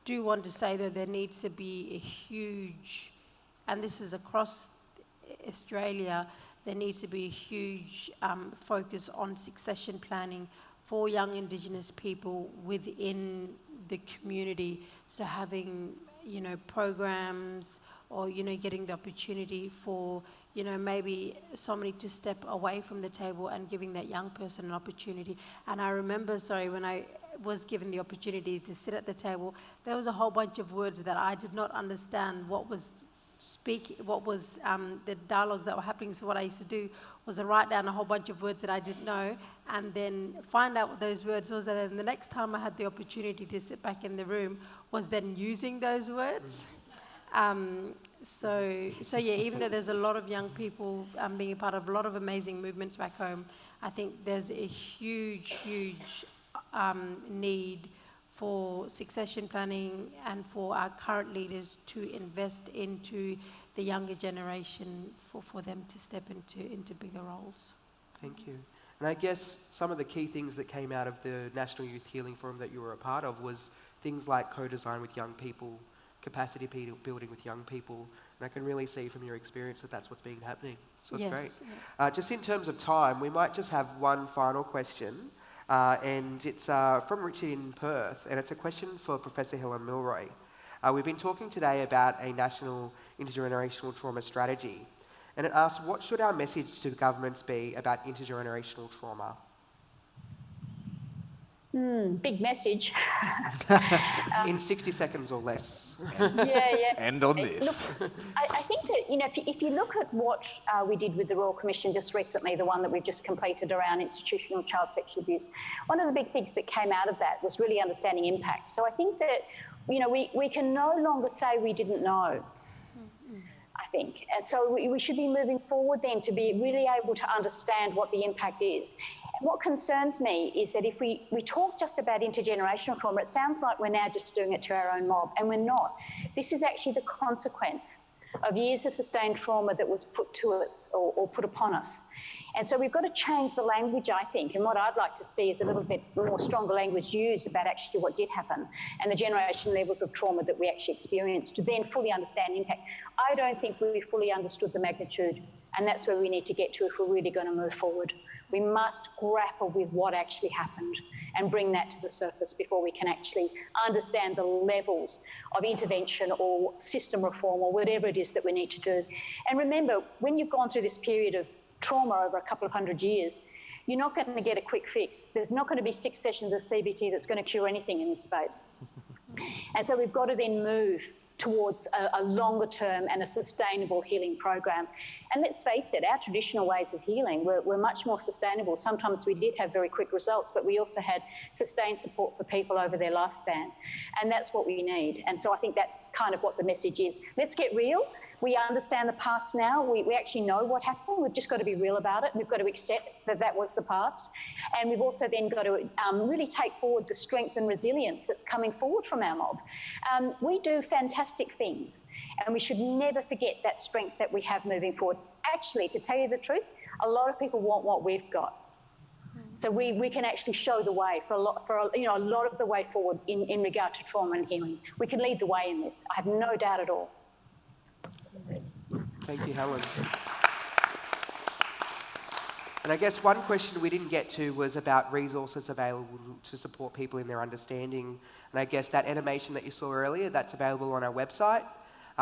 do want to say that there needs to be a huge, and this is across Australia, there needs to be a huge focus on succession planning for young Indigenous people within the community. So having, programs, or, getting the opportunity for, maybe somebody to step away from the table and giving that young person an opportunity. And I remember, when I was given the opportunity to sit at the table, there was a whole bunch of words that I did not understand what was the dialogues that were happening. So what I used to do was to write down a whole bunch of words that I didn't know, and then find out what those words was, and then the next time I had the opportunity to sit back in the room was then using those words. So yeah, even though there's a lot of young people being a part of a lot of amazing movements back home, I think there's a huge, huge need for succession planning and for our current leaders to invest into the younger generation for them to step into bigger roles. Thank you. And I guess some of the key things that came out of the National Youth Healing Forum that you were a part of was things like co-design with young people, capacity building with young people, and I can really see from your experience that that's what's been happening. So it's great. Just in terms of time, we might just have one final question. And it's from Richard in Perth, and it's a question for Professor Helen Milroy. We've been talking today about a national intergenerational trauma strategy, and it asks, what should our message to governments be about intergenerational trauma? Big message. In 60 seconds or less. Yeah. End on this. Look, I think that, if you look at what we did with the Royal Commission just recently, the one that we've just completed around institutional child sexual abuse, one of the big things that came out of that was really understanding impact. So I think that, we can no longer say we didn't know, I think. And so we should be moving forward then to be really able to understand what the impact is. And what concerns me is that if we talk just about intergenerational trauma, it sounds like we're now just doing it to our own mob, and we're not. This is actually the consequence of years of sustained trauma that was put to us or put upon us. And so we've got to change the language, I think, and what I'd like to see is a little bit more stronger language used about actually what did happen and the generation levels of trauma that we actually experienced to then fully understand impact. I don't think we fully understood the magnitude, and that's where we need to get to if we're really going to move forward. We must grapple with what actually happened and bring that to the surface before we can actually understand the levels of intervention or system reform or whatever it is that we need to do. And remember, when you've gone through this period of trauma over a couple of hundred years, you're not going to get a quick fix. There's not going to be 6 sessions of CBT that's going to cure anything in this space. And so we've got to then move towards a longer term and a sustainable healing program. And let's face it, our traditional ways of healing were much more sustainable. Sometimes we did have very quick results, but we also had sustained support for people over their lifespan. And that's what we need. And so I think that's kind of what the message is. Let's get real. We understand the past now. We actually know what happened. We've just got to be real about it. We've got to accept that that was the past. And we've also then got to really take forward the strength and resilience that's coming forward from our mob. We do fantastic things, and we should never forget that strength that we have moving forward. Actually, to tell you the truth, a lot of people want what we've got. So we can actually show the way for a lot of the way forward in regard to trauma and healing. We can lead the way in this. I have no doubt at all. Thank you, Helen. And I guess one question we didn't get to was about resources available to support people in their understanding. And I guess that animation that you saw earlier, that's available on our website.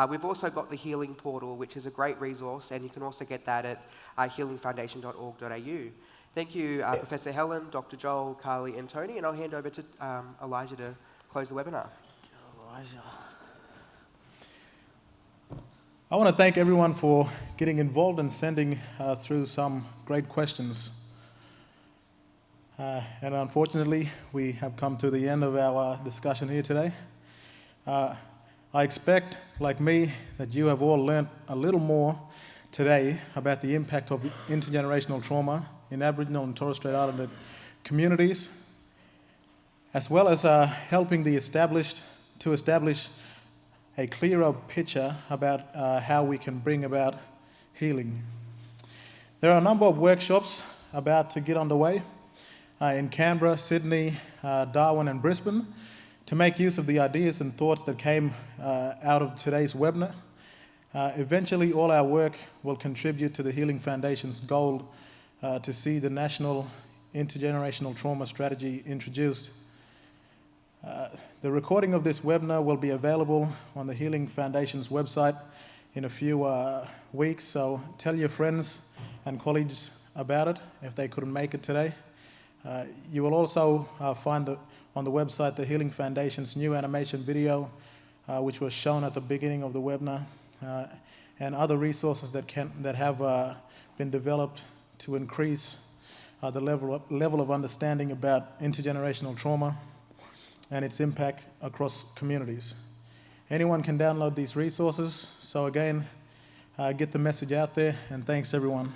We've also got the Healing Portal, which is a great resource, and you can also get that at healingfoundation.org.au. Thank you, Professor Helen, Dr. Joel, Karlie, and Tonii, and I'll hand over to Elijah to close the webinar. Elijah. I want to thank everyone for getting involved and sending through some great questions. And unfortunately, we have come to the end of our discussion here today. I expect, like me, that you have all learnt a little more today about the impact of intergenerational trauma in Aboriginal and Torres Strait Islander communities, as well as helping to establish a clearer picture about how we can bring about healing. There are a number of workshops about to get underway in Canberra, Sydney, Darwin and Brisbane to make use of the ideas and thoughts that came out of today's webinar. Eventually, all our work will contribute to the Healing Foundation's goal to see the National Intergenerational Trauma Strategy introduced. The recording of this webinar will be available on the Healing Foundation's website in a few weeks, so tell your friends and colleagues about it if they couldn't make it today. You will also find on the website the Healing Foundation's new animation video, which was shown at the beginning of the webinar, and other resources that have been developed to increase the level of understanding about intergenerational trauma and its impact across communities. Anyone can download these resources, so again, get the message out there, and thanks everyone.